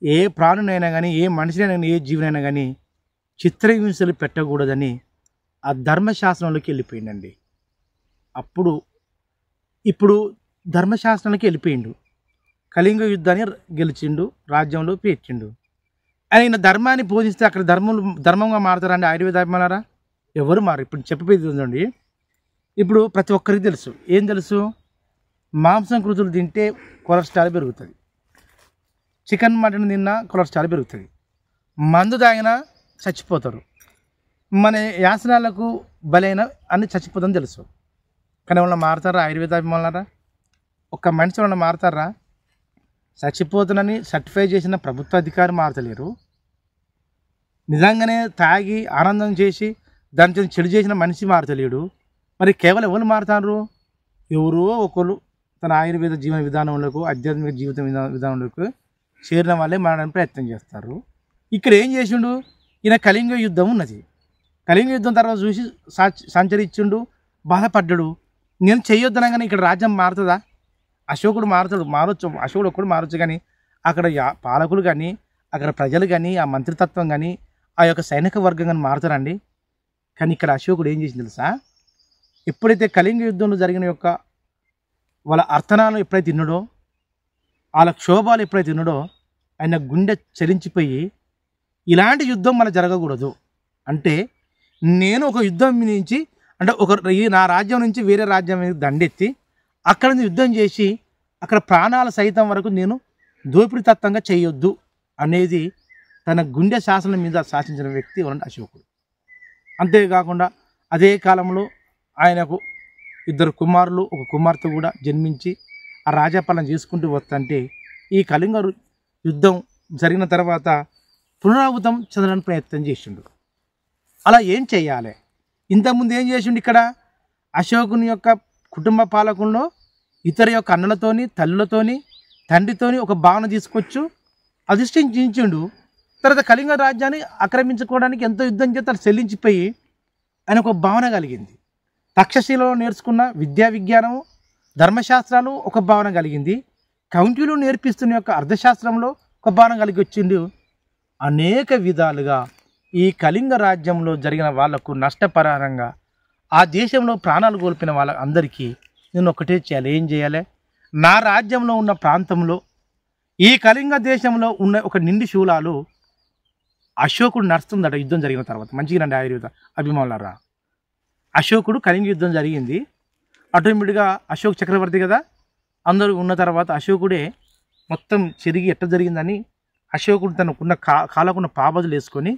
ఏ ప్రాణునైనా కానీ, ఏ మనిషినైనా కానీ, ఏ జీవనైనా కానీ చిత్రహింసలు పెట్టకూడదని ఆ ధర్మశాస్త్రంలోకి వెళ్ళిపోయిందండి. ఇప్పుడు ధర్మశాస్త్రానికి వెళ్ళిపోయిండు. కళింగ యుద్ధాన్ని గెలిచిండు, రాజ్యంలో పేర్చిండు. ఆయన ధర్మాన్ని బోధిస్తే అక్కడ ధర్మంగా మారుతారండి ఆయుర్వేదాభిమానారా? ఎవరు మారు. ఇప్పుడు చెప్పేది ఉందండి. ఇప్పుడు ప్రతి ఒక్కరికి తెలుసు, ఏం తెలుసు? మాంసం కృతులు తింటే కొలెస్ట్రాల్ పెరుగుతుంది, చికెన్ మటన్ తిన్నా కొలెస్ట్రాల్ పెరుగుతుంది, మందు తాగినా చచ్చిపోతారు, మన యాసనాలకు బలైన అన్ని చచ్చిపోతుందని తెలుసు. కానీ వాళ్ళని మారుతారా ఆయుర్వేదాభిమానారా? ఒక్క మనిషి వాళ్ళని మారుతారా? చచ్చిపోతున్నని సర్టిఫై చేసిన ప్రభుత్వ అధికారి మారతలేరు. నిజంగానే తాగి ఆనందం చేసి దానితో చెడు చేసిన మనిషి మారతలేడు. మరి కేవలం ఎవరు మారుతారు? ఎవరో ఒకరు తన ఆయుర్వేద జీవన విధానంలోకి, ఆధ్యాత్మిక జీవిత విధానంలోకి చేరిన వాళ్ళే మారడానికి ప్రయత్నం చేస్తారు. ఇక్కడ ఏం చేసిండు? ఈయన కళింగ యుద్ధం ఉన్నది. కళింగ యుద్ధం తర్వాత చూసి సంచరించిండు, బాధపడ్డాడు. నేను చెయ్యొద్దనగానే ఇక్కడ రాజ్యం మారుతుందా? అశోకుడు మారొచ్చు, అశోకుడు ఒక్కడు మారొచ్చు. కానీ అక్కడ పాలకులు కానీ, అక్కడ ప్రజలు కానీ, ఆ మంత్రితత్వం కానీ, ఆ యొక్క సైనిక వర్గం కానీ మారుతారండి. కానీ ఇక్కడ అశోకుడు ఏం చేసింది తెలుసా? ఎప్పుడైతే కళింగ యుద్ధంలో జరిగిన యొక్క వాళ్ళ అర్థనాలు ఎప్పుడైతే తిన్నాడో, వాళ్ళ క్షోభాలు ఎప్పుడైతే తిన్నాడో, ఆయన గుండె చలించిపోయి ఇలాంటి యుద్ధం మన జరగకూడదు అంటే, నేను ఒక యుద్ధం నుంచి అంటే నా రాజ్యం నుంచి వేరే రాజ్యం మీద దండెత్తి అక్కడ నుంచి యుద్ధం చేసి అక్కడ ప్రాణాల సైతం వరకు నేను దోపిడీతత్వంగా చేయొద్దు అనేది తన గుండె శాసనం మీద శాసించిన వ్యక్తి ఎవరంటే అశోకుడు. అంతేకాకుండా అదే కాలంలో ఆయనకు 2 కుమారులు 1 కుమార్తె కూడా జన్మించి ఆ రాజ్యపాలన చేసుకుంటూ వస్తుంటే ఈ కళింగ యుద్ధం జరిగిన తర్వాత పునరావృతం చెందడానికి ప్రయత్నం చేసిండు. అలా ఏం చేయాలి? ఇంతకుముందు ఏం చేసిండు? ఇక్కడ అశోకుని యొక్క కుటుంబ పాలకుల్లో ఇతర యొక్క అన్నలతోని తల్లులతోని తండ్రితోని ఒక భావన తీసుకొచ్చు అధిష్ఠించిండు. తర్వాత కళింగ రాజ్యాన్ని ఆక్రమించుకోవడానికి ఎంతో యుద్ధం చేసి తను చెల్లించిపోయి ఆయన ఒక భావన కలిగింది. తక్షశిలలో నేర్చుకున్న విజ్ఞానము ధర్మశాస్త్రాలు ఒక భావన కలిగింది. కౌంటీలు నేర్పిస్తున్న యొక్క అర్థశాస్త్రంలో ఒక భావన కలిగి వచ్చిండు. అనేక విధాలుగా ఈ కళింగ రాజ్యంలో జరిగిన వాళ్లకు నష్టపరిహారంగా ఆ దేశంలో ప్రాణాలు కోల్పోయిన వాళ్ళ అందరికీ నేను ఒకటే చేయాలి. ఏం చేయాలి? నా రాజ్యంలో ఉన్న ప్రాంతంలో ఈ కళింగ దేశంలో ఉన్న ఒక నిండి శూలాలు అశోకుడు నడుస్తుందట. యుద్ధం జరిగిన తర్వాత మంచిగా రండి ఆయుర్వేద అభిమానులారా. అశోకుడు కళింగ యుద్ధం జరిగింది. ఆటోమేటిక్గా అశోక్ చక్రవర్తి కదా, అందరూ ఉన్న తర్వాత అశోకుడే మొత్తం చెరిగి ఎట్ట జరిగిందని అశోకుడు తనకున్న కాలకున్న పాబదులు వేసుకొని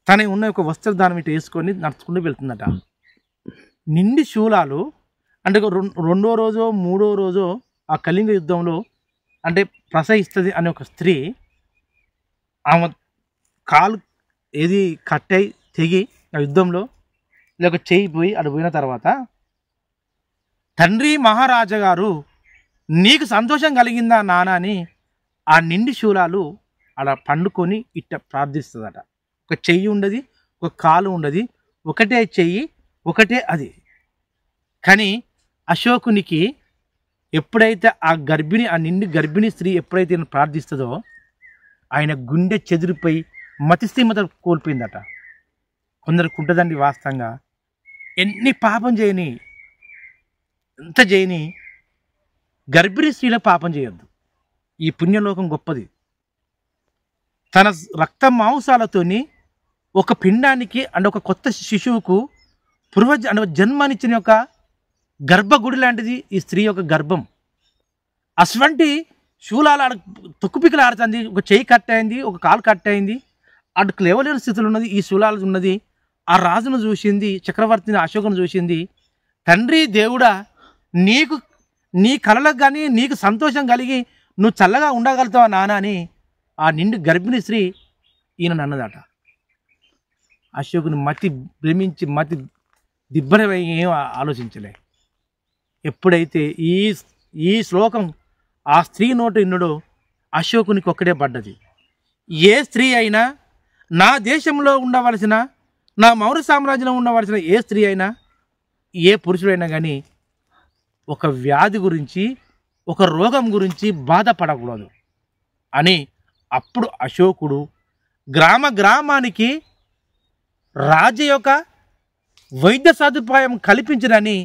తన ఉన్న ఒక వస్త్రదానం ఇటు వేసుకొని నడుచుకుంటూ వెళ్తుందట. నిండి శూలాలు అంటే 2వ రోజో 3వ రోజో ఆ కళింగ యుద్ధంలో అంటే ప్రసహిస్తుంది అనే ఒక స్త్రీ ఆమె కాలు ఏది కట్టయి తెగి ఆ యుద్ధంలో లేక చేయిపోయి అటు పోయిన తర్వాత తండ్రి మహారాజా గారు నీకు సంతోషం కలిగిందా నాన్న అని ఆ నిండి శూలాలు అలా పండుకొని ఇట్ట ప్రార్థిస్తుందట. ఒక చెయ్యి ఉండదు, ఒక కాలు ఉండదు, ఒకటే చెయ్యి ఒకటే అది. కానీ అశోకునికి ఎప్పుడైతే ఆ నిండి గర్భిణీ స్త్రీ ఎప్పుడైతే ప్రార్థిస్తుందో ఆయన గుండె చెదిరిపోయి మతిస్థిమత కోల్పోయిందట. కొందరికి ఉంటుందండి వాస్తవంగా, ఎన్ని పాపం చేయని ఎంత చేయని గర్భిణీ స్త్రీల పాపం చేయొద్దు. ఈ పుణ్యలోకం గొప్పది. తన రక్త మాంసాలతోని ఒక పిండానికి అంటే ఒక కొత్త శిశువుకు అంటే జన్మనిచ్చిన యొక్క గర్భగుడి లాంటిది ఈ స్త్రీ యొక్క గర్భం. అటువంటి శూలాలు తొక్కుపికలు ఆడుతుంది. ఒక చెయ్యి కట్ అయింది, ఒక కాలు కట్ అయింది, అటు లేవలేని స్థితిలో ఉన్నది. ఈ శూలాలు ఉన్నది. ఆ రాజును చూసింది, చక్రవర్తిని అశోకును చూసింది. తండ్రి దేవుడా, నీ కళలకు కానీ నీకు సంతోషం కలిగి నువ్వు చల్లగా ఉండగలుగుతావా నాన్న అని ఆ నిండు గర్భిణీ స్త్రీ ఈయన అన్నదట. అశోకుని మతి భ్రమించి మతి దిబ్బరమై ఏం ఆలోచించలే. ఎప్పుడైతే ఈ శ్లోకం ఆ స్త్రీ నోట ఇన్నుడో అశోకునికి ఒక్కడే పడ్డది. ఏ స్త్రీ అయినా, నా దేశంలో ఉండవలసిన, నా మౌర్య సామ్రాజ్యంలో ఉండవలసిన ఏ స్త్రీ అయినా, ఏ పురుషుడైనా కానీ ఒక వ్యాధి గురించి, ఒక రోగం గురించి బాధపడకూడదు అని అప్పుడు అశోకుడు గ్రామానికి రాజు యొక్క వైద్య సదుపాయం కల్పించడని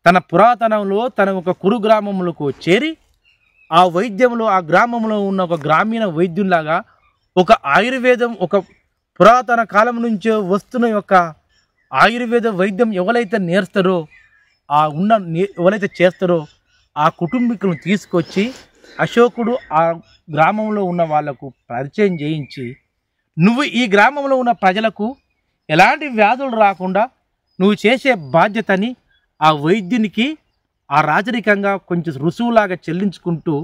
తన పురాతనంలో తన ఒక కురు గ్రామంలోకి చేరి ఆ వైద్యంలో ఆ గ్రామంలో ఉన్న ఒక గ్రామీణ వైద్యులాగా ఒక ఆయుర్వేదం, ఒక పురాతన కాలం నుంచే వస్తున్న యొక్క ఆయుర్వేద వైద్యం ఎవరైతే నేర్స్తారో ఎవరైతే చేస్తారో ఆ కుటుంబీకులను తీసుకొచ్చి అశోకుడు ఆ గ్రామంలో ఉన్న వాళ్లకు పరిచయం చేయించి, నువ్వు ఈ గ్రామంలో ఉన్న ప్రజలకు ఎలాంటి వ్యాధులు రాకుండా నువ్వు చేసే బాధ్యతని ఆ వైద్యునికి ఆ రాజరికంగా కొంచెం రుసువులాగా చెల్లించుకుంటూ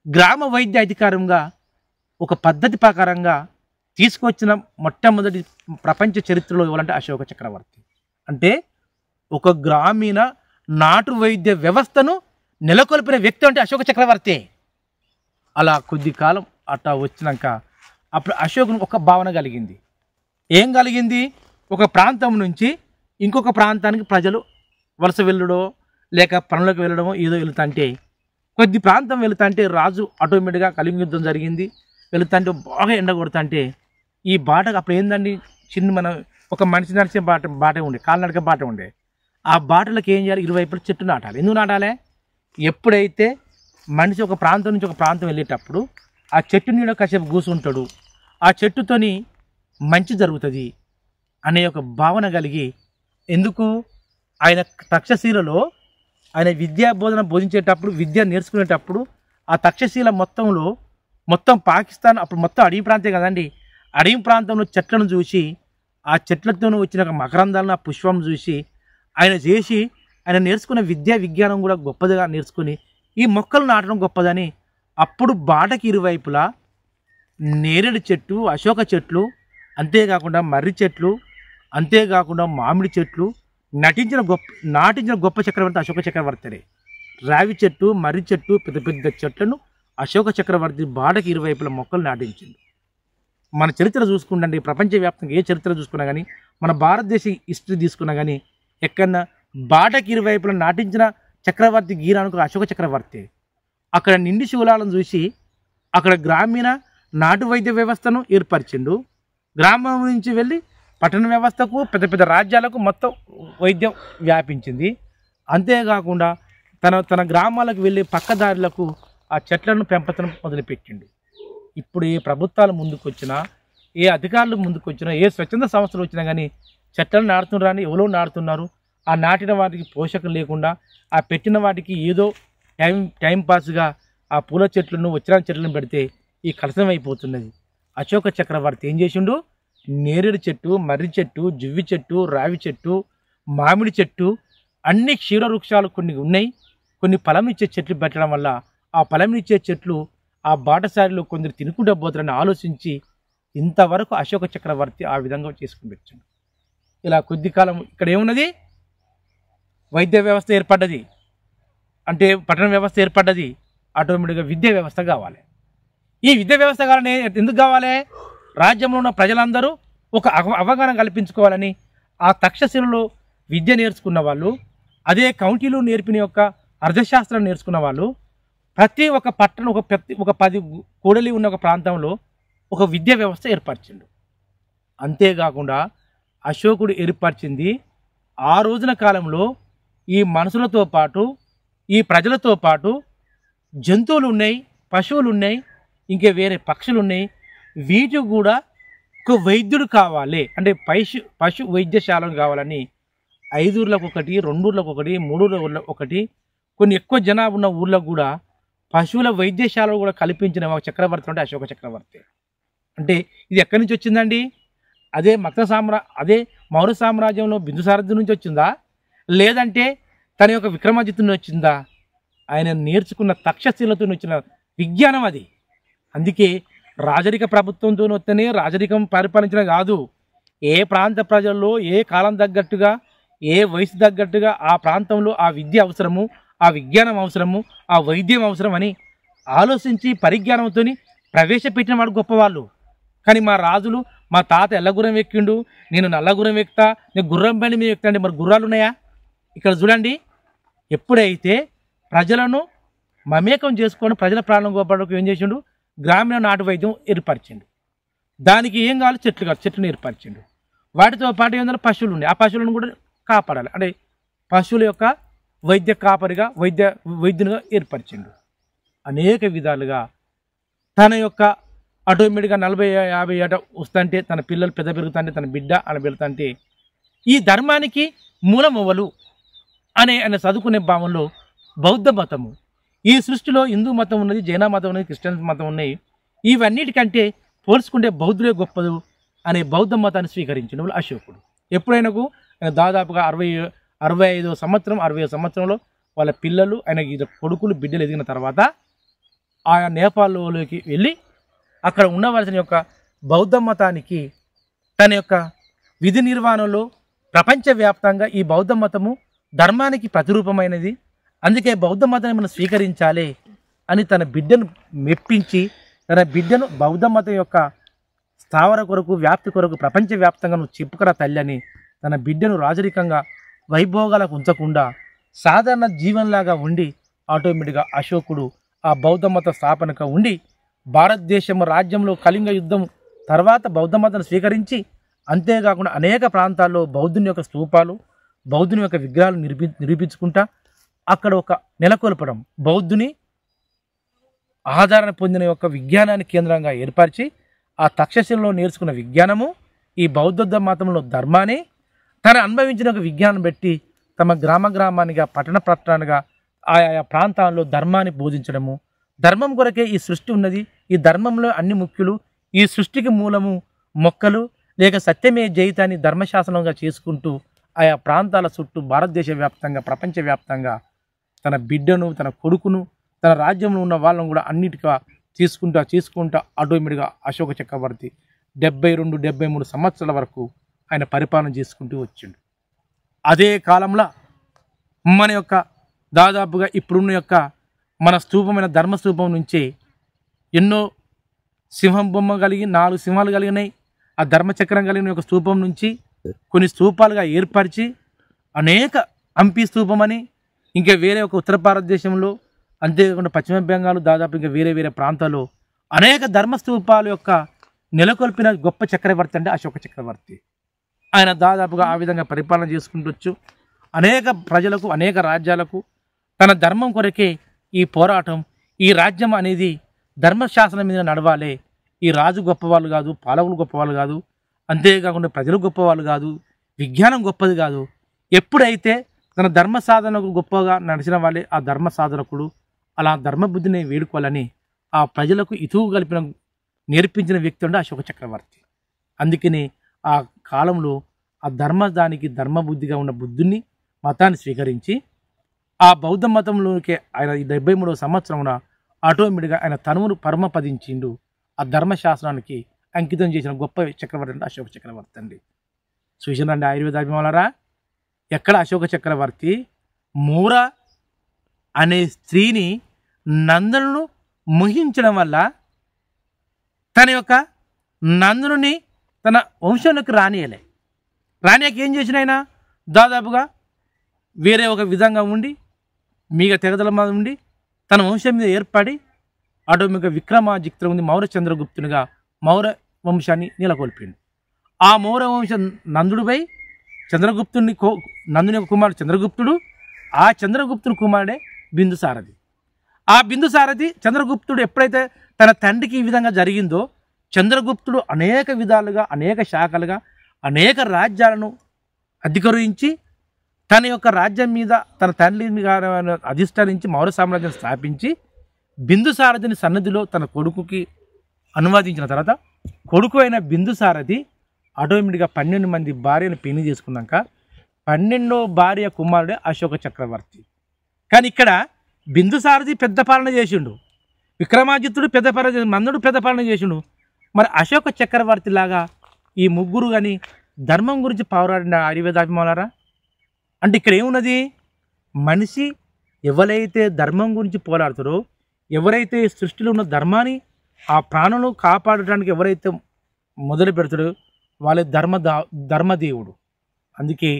గ్రామ వైద్య అధికారంగా ఒక పద్ధతి ప్రకారంగా తీసుకొచ్చిన మొట్టమొదటి ప్రపంచ చరిత్రలో ఇవ్వాలంటే అశోక చక్రవర్తి. అంటే ఒక గ్రామీణ నాటు వైద్య వ్యవస్థను నెలకొల్పిన వ్యక్తి అంటే అశోక చక్రవర్తి. అలా కొద్ది కాలం అట్లా వచ్చినాక అప్పుడు అశోకునికి ఒక భావన కలిగింది. ఏం కలిగింది? ఒక ప్రాంతం నుంచి ఇంకొక ప్రాంతానికి ప్రజలు వలస వెళ్ళడో లేక పనులకు వెళ్ళడమో ఏదో వెళుతుంటే, కొద్ది ప్రాంతం వెళుతుంటే రాజు ఆటోమేటిక్గా కళింగ యుద్ధం జరిగింది. వెళుతుంటే బాగా ఎండ కొడుతుంటే ఈ బాటకు అప్పుడు ఏందండి, మన ఒక మనిషి నడిచే బాట ఉండే, కాలినడక బాట ఉండే. ఆ బాటలకు ఏం చేయాలి? ఇరువైపులు చెట్టు నాటాలి. ఎందుకు నాటాలి? ఎప్పుడైతే మనిషి ఒక ప్రాంతం నుంచి ఒక ప్రాంతం వెళ్ళేటప్పుడు ఆ చెట్టు నీడ కాసేపు కూసుంటాడు, ఆ చెట్టుతోని మంచి జరుగుతుంది అనే ఒక భావన కలిగి, ఎందుకు ఆయన తక్షశిలలో ఆయన విద్యా బోధన బోధించేటప్పుడు విద్య నేర్చుకునేటప్పుడు ఆ తక్షశిల మొత్తం పాకిస్తాన్ అప్పుడు మొత్తం అడవి ప్రాంతం కదండి. అడవి ప్రాంతంలో చెట్లను చూసి ఆ చెట్లతో వచ్చిన మకరందాలను ఆ పుష్పం చూసి ఆయన నేర్చుకున్న విజ్ఞానం కూడా గొప్పదిగా నేర్చుకుని ఈ మొక్కలు నాటడం గొప్పదని అప్పుడు బాటకి ఇరువైపులా నేరేడు చెట్టు, అశోక చెట్లు, అంతేకాకుండా మర్రి చెట్లు, అంతేకాకుండా మామిడి చెట్లు నాటించిన గొప్ప చక్రవర్తి అశోక చక్రవర్తి. రావి చెట్టు, మర్రి చెట్టు, పెద్ద పెద్ద చెట్లను అశోక చక్రవర్తి బాటకి ఇరువైపుల మొక్కలు నాటించింది. మన చరిత్ర చూసుకుంటే ప్రపంచవ్యాప్తంగా ఏ చరిత్ర చూసుకున్నా కానీ, మన భారతదేశ హిస్టరీ తీసుకున్నా కానీ ఎక్కడన్నా బాటకి ఇరువైపుల నాటించిన చక్రవర్తి గీరానుకు అశోక చక్రవర్తి. అక్కడ నిండి శూలాలను చూసి అక్కడ గ్రామీణ నాటు వైద్య వ్యవస్థను ఏర్పరిచిండు. గ్రామం నుంచి వెళ్ళి పట్టణ వ్యవస్థకు పెద్ద పెద్ద రాజ్యాలకు మొత్తం వైద్యం వ్యాపించింది. అంతేకాకుండా తన గ్రామాలకు వెళ్ళి పక్కదారులకు ఆ చెట్లను పెంపకం మొదలుపెట్టిండు. ఇప్పుడు ఏ ప్రభుత్వాలు ముందుకు వచ్చినా, ఏ అధికారులు ముందుకు వచ్చినా, ఏ స్వచ్ఛంద సంస్థలు వచ్చినా కానీ చెట్లను నాటుతున్నారని ఎవరో నాటుతున్నారు. ఆ నాటిన వాటికి పోషకం లేకుండా ఆ పెట్టిన వాటికి ఏదో టైంపాస్గా ఆ పూల చెట్లను వచ్చిన చెట్లను పెడితే ఈ కలసం అయిపోతున్నది. అశోక చక్రవర్తి ఏం చేసిండు? నేరేడు చెట్టు, మర్రి చెట్టు, జువ్వి చెట్టు, రావి చెట్టు, మామిడి చెట్టు, అన్ని క్షీర వృక్షాలు కొన్ని ఉన్నాయి. కొన్ని ఫలం ఇచ్చే చెట్లు పెట్టడం వల్ల ఆ ఫలం ఇచ్చే చెట్లు ఆ బాటసారిలో కొందరు తినుకుంటూ పోతారని ఆలోచించి ఇంతవరకు అశోక చక్రవర్తి ఆ విధంగా చేసుకుని పెట్టాడు. ఇలా కొద్ది కాలం ఇక్కడ ఏమున్నది? వైద్య వ్యవస్థ ఏర్పడ్డది, అంటే పట్టణ వ్యవస్థ ఏర్పడ్డది. ఆటోమేటిక్గా విద్యా వ్యవస్థ కావాలి. ఈ విద్యా వ్యవస్థ కావాలని ఎందుకు కావాలి? రాజ్యంలో ఉన్న ప్రజలందరూ ఒక అవగాహన కల్పించుకోవాలని ఆ తక్షశిలలో విద్య నేర్చుకున్న వాళ్ళు, అదే కౌంటీలో నేర్పిన యొక్క అర్థశాస్త్రం నేర్చుకున్న వాళ్ళు ప్రతి ఒక్క పట్టణం ఒక 10 కూడలి ఉన్న ఒక ప్రాంతంలో ఒక విద్యా వ్యవస్థ ఏర్పరిచిండు. అంతేకాకుండా అశోకుడు ఏర్పరిచింది ఆ రోజున కాలంలో ఈ మనుషులతో పాటు ఈ ప్రజలతో పాటు జంతువులు ఉన్నాయి, పశువులు ఉన్నాయి, ఇంకా వేరే పక్షులు ఉన్నాయి. వీటి కూడా ఒక వైద్యుడు కావాలి అంటే పశు వైద్యశాలను కావాలని 5 ఊర్లకు ఒకటి, 2 ఊర్లకు ఒకటి, 3 ఊర్లకు ఒకటి, కొన్ని ఎక్కువ జనాభా ఉన్న ఊర్లకు కూడా పశువుల వైద్యశాలను కూడా కల్పించిన ఒక చక్రవర్తి అంటే అశోక చక్రవర్తి. అంటే ఇది ఎక్కడి నుంచి వచ్చిందండి? అదే మౌర్య సామ్రాజ్యంలో బిందుసారథి నుంచి వచ్చిందా, లేదంటే తన యొక్క విక్రమాదిత్య నుంచి వచ్చిందా? ఆయన నేర్చుకున్న తక్షశిలతో వచ్చిన విజ్ఞానం అది. అందుకే రాజరిక ప్రభుత్వంతో వస్తేనే రాజరికం పరిపాలించడం కాదు. ఏ ప్రాంత ప్రజల్లో ఏ కాలం తగ్గట్టుగా, ఏ వయసు తగ్గట్టుగా ఆ ప్రాంతంలో ఆ విద్య అవసరము, ఆ విజ్ఞానం అవసరము, ఆ వైద్యం అవసరం అని ఆలోచించి పరిజ్ఞానంతో ప్రవేశపెట్టిన వాడు గొప్పవాళ్ళు. కానీ మా రాజులు, మా తాత ఎల్లగుర్రం ఎక్కిండు, నేను నల్లగుర్రం ఎక్కుతా, నేను గుర్రం బండి మీద ఎక్కుతా అంటే మరి గుర్రాలు ఉన్నాయా? ఇక్కడ చూడండి, ఎప్పుడైతే ప్రజలను మమేకం చేసుకొని ప్రజల ప్రాణం గోపడకు ఏం చేసిండు? గ్రామీణ నాటు వైద్యం ఏర్పరిచిండు. దానికి ఏం కావాలి? చెట్లను ఏర్పరిచిండు. వాటితో పాటు ఏంటంటే పశువులు ఉన్నాయి, ఆ పశువులను కూడా కాపాడాలి. అంటే పశువుల యొక్క వైద్య కాపరిగా వైద్యునిగా ఏర్పరిచిండు. అనేక విధాలుగా తన యొక్క ఆటోమేటిక్గా 40-50 ఏట వస్తుంటే తన పిల్లలు పెద్ద పెరుగుతుంటే తన బిడ్డ అలా పెరుగుతుంటే ఈ ధర్మానికి మూలమవ్వలు అనే చదువుకునే భావంలో బౌద్ధ మతము, ఈ సృష్టిలో హిందూ మతం ఉన్నది, జైన మతం ఉన్నది, క్రిస్టియన్ మతం ఉన్నాయి, ఇవన్నిటికంటే పోల్చుకుంటే బౌద్ధులే గొప్పదు అనే బౌద్ధ మతాన్ని స్వీకరించిన అశోకుడు. ఎప్పుడైనాకు దాదాపుగా 65వ సంవత్సరం 60వ సంవత్సరంలో వాళ్ళ పిల్లలు ఆయన కొడుకులు బిడ్డలు ఎదిగిన తర్వాత ఆయా నేపాల్లోకి వెళ్ళి అక్కడ ఉండవలసిన యొక్క బౌద్ధ మతానికి తన యొక్క విధి నిర్వహణలో ప్రపంచవ్యాప్తంగా ఈ బౌద్ధ మతము ధర్మానికి ప్రతిరూపమైనది, అందుకే బౌద్ధ మతాన్ని మనం స్వీకరించాలి అని తన బిడ్డను మెప్పించి తన బిడ్డను బౌద్ధ మతం యొక్క స్థావర కొరకు వ్యాప్తి కొరకు ప్రపంచవ్యాప్తంగా నువ్వు చెప్పుకరా తల్లి అని తన బిడ్డను రాజరికంగా వైభోగాలకు ఉంచకుండా సాధారణ జీవనలాగా ఉండి ఆటోమేటిక్గా అశోకుడు ఆ బౌద్ధ మత స్థాపనగా ఉండి భారతదేశం రాజ్యంలో కళింగ యుద్ధం తర్వాత బౌద్ధ మతాన్ని స్వీకరించి అంతేకాకుండా అనేక ప్రాంతాల్లో బౌద్ధుని యొక్క స్తూపాలు, బౌద్ధుని యొక్క విగ్రహాలు నిరూపించుకుంటా అక్కడ ఒక నెలకొల్పడం, బౌద్ధుని ఆదరణ పొందిన యొక్క విజ్ఞానాన్ని కేంద్రంగా ఏర్పరిచి ఆ తక్షశిలలో నేర్చుకున్న విజ్ఞానము ఈ బౌద్ధ మతంలో ధర్మాన్ని తను అనుభవించిన ఒక విజ్ఞానం పెట్టి తమ గ్రామానిగా పట్టణాలుగా ఆయా ప్రాంతాల్లో ధర్మాన్ని బోధించడము, ధర్మం కొరకే ఈ సృష్టి ఉన్నది, ఈ ధర్మంలో అన్ని ముఖ్యులు, ఈ సృష్టికి మూలము మొక్కలు లేక సత్యమే జయితాన్ని ధర్మశాసనంగా చేసుకుంటూ ఆయా ప్రాంతాల చుట్టూ భారతదేశ వ్యాప్తంగా ప్రపంచవ్యాప్తంగా తన బిడ్డను, తన కొడుకును, తన రాజ్యంలో ఉన్న వాళ్ళను కూడా అన్నిటిగా తీసుకుంటా ఆటోమేటిక్గా అశోక చక్రవర్తి 72-73 సంవత్సరాల వరకు ఆయన పరిపాలన చేసుకుంటూ వచ్చిండు. అదే కాలంలో మన యొక్క దాదాపుగా ఇప్పుడున్న యొక్క మన స్తూపమైన ధర్మస్తూపం నుంచే ఎన్నో సింహం బొమ్మ కలిగి 4 సింహాలు కలిగినాయి. ఆ ధర్మచక్రం కలిగిన ఒక స్తూపం నుంచి కొన్ని స్తూపాలుగా ఏర్పరిచి అనేక హంపి స్తూపం అని ఇంకా వేరే ఒక ఉత్తర భారతదేశంలో, అంతేకాకుండా పశ్చిమ బెంగాల్, దాదాపు ఇంకా వేరే ప్రాంతాల్లో అనేక ధర్మస్తూపాల యొక్క నెలకొల్పిన గొప్ప చక్రవర్తి అంటే అశోక చక్రవర్తి. ఆయన దాదాపుగా ఆ విధంగా పరిపాలన చేసుకుంటూ అనేక ప్రజలకు, అనేక రాజ్యాలకు తన ధర్మం కొరకే ఈ పోరాటం, ఈ రాజ్యం అనేది ధర్మశాసనం మీద నడవాలి. ఈ రాజు గొప్పవాళ్ళు కాదు, పాలకులు గొప్పవాళ్ళు కాదు, అంతేకాకుండా ప్రజలు గొప్పవాళ్ళు కాదు, విజ్ఞానం గొప్పది కాదు. ఎప్పుడైతే తన ధర్మ సాధనకు గొప్పగా నడిచిన వాళ్ళే ఆ ధర్మ సాధనకుడు. అలా ధర్మబుద్ధిని వేడుకోవాలని ఆ ప్రజలకు ఇతువు కలిపిన నేర్పించిన వ్యక్తి అంటే అశోక చక్రవర్తి. అందుకని ఆ కాలంలో ఆ ధర్మదానికి ధర్మబుద్ధిగా ఉన్న బుద్ధుని మతాన్ని స్వీకరించి ఆ బౌద్ధ మతంలోకి ఆయన 73వ సంవత్సరంలో ఆటోమేటిక్గా ఆయన తనువును పరమపదించిండు. ఆ ధర్మశాస్త్రానికి అంకితం చేసిన గొప్ప చక్రవర్తి అంటే అశోక చక్రవర్తి అండి. చూసినండి ఆయుర్వేద అభిమానులారా, ఎక్కడ అశోక చక్రవర్తి మూర అనే స్త్రీని నందనును మోహించడం వల్ల తన యొక్క నందనుని తన వంశంలోకి రానియకి ఏం చేసిన ఆయన దాదాపుగా వేరే ఒక విధంగా ఉండి మీగ తెగదల మీద ఉండి తన వంశం మీద ఏర్పడి ఆటోమేటిక్గా విక్రమాదిత్యుడు ఉంది మౌర్య చంద్రగుప్తునిగా మౌర్య వంశాన్ని నెలకొల్పిండు. ఆ మౌర్య వంశం నందుడిపై చంద్రగుప్తుని నందుని యొక్క కుమారుడు చంద్రగుప్తుడు, ఆ చంద్రగుప్తుని కుమారుడే బిందుసారథి. ఆ బిందుసారథి చంద్రగుప్తుడు ఎప్పుడైతే తన తండ్రికి ఈ విధంగా జరిగిందో చంద్రగుప్తుడు అనేక విధాలుగా, అనేక శాఖలుగా, అనేక రాజ్యాలను అధికరించి తన యొక్క రాజ్యం మీద తన తండ్రిని అధిష్ఠరించి మౌర్య సామ్రాజ్యం స్థాపించి బిందుసారథిని సన్నిధిలో తన కొడుకుకి అనువాదించిన తర్వాత కొడుకు అయిన బిందుసారథి ఆటోమేటిక్గా 12 మంది భార్యను పెళ్లి చేసుకున్నాక 12వ భార్య కుమారుడే అశోక చక్రవర్తి. కానీ ఇక్కడ బిందుసారథి పెద్ద పాలన చేసిండు, విక్రమాదిత్యుడు పెద్ద పాలన చేసిండు, నందుడు పెద్ద పాలన చేసిండు. మరి అశోక చక్రవర్తి లాగా ఈ ముగ్గురు కానీ ధర్మం గురించి పోరాడిన ఆయుర్వేదాభిమానులారా, అంటే ఇక్కడ ఏమున్నది, మనిషి ఎవరైతే ధర్మం గురించి పోరాడుతారో, ఎవరైతే సృష్టిలో ఉన్న ధర్మాన్ని ఆ ప్రాణులు కాపాడటానికి ఎవరైతే మొదలు పెడతాడో వాళ్ళ ధర్మదేవుడు. అందుకే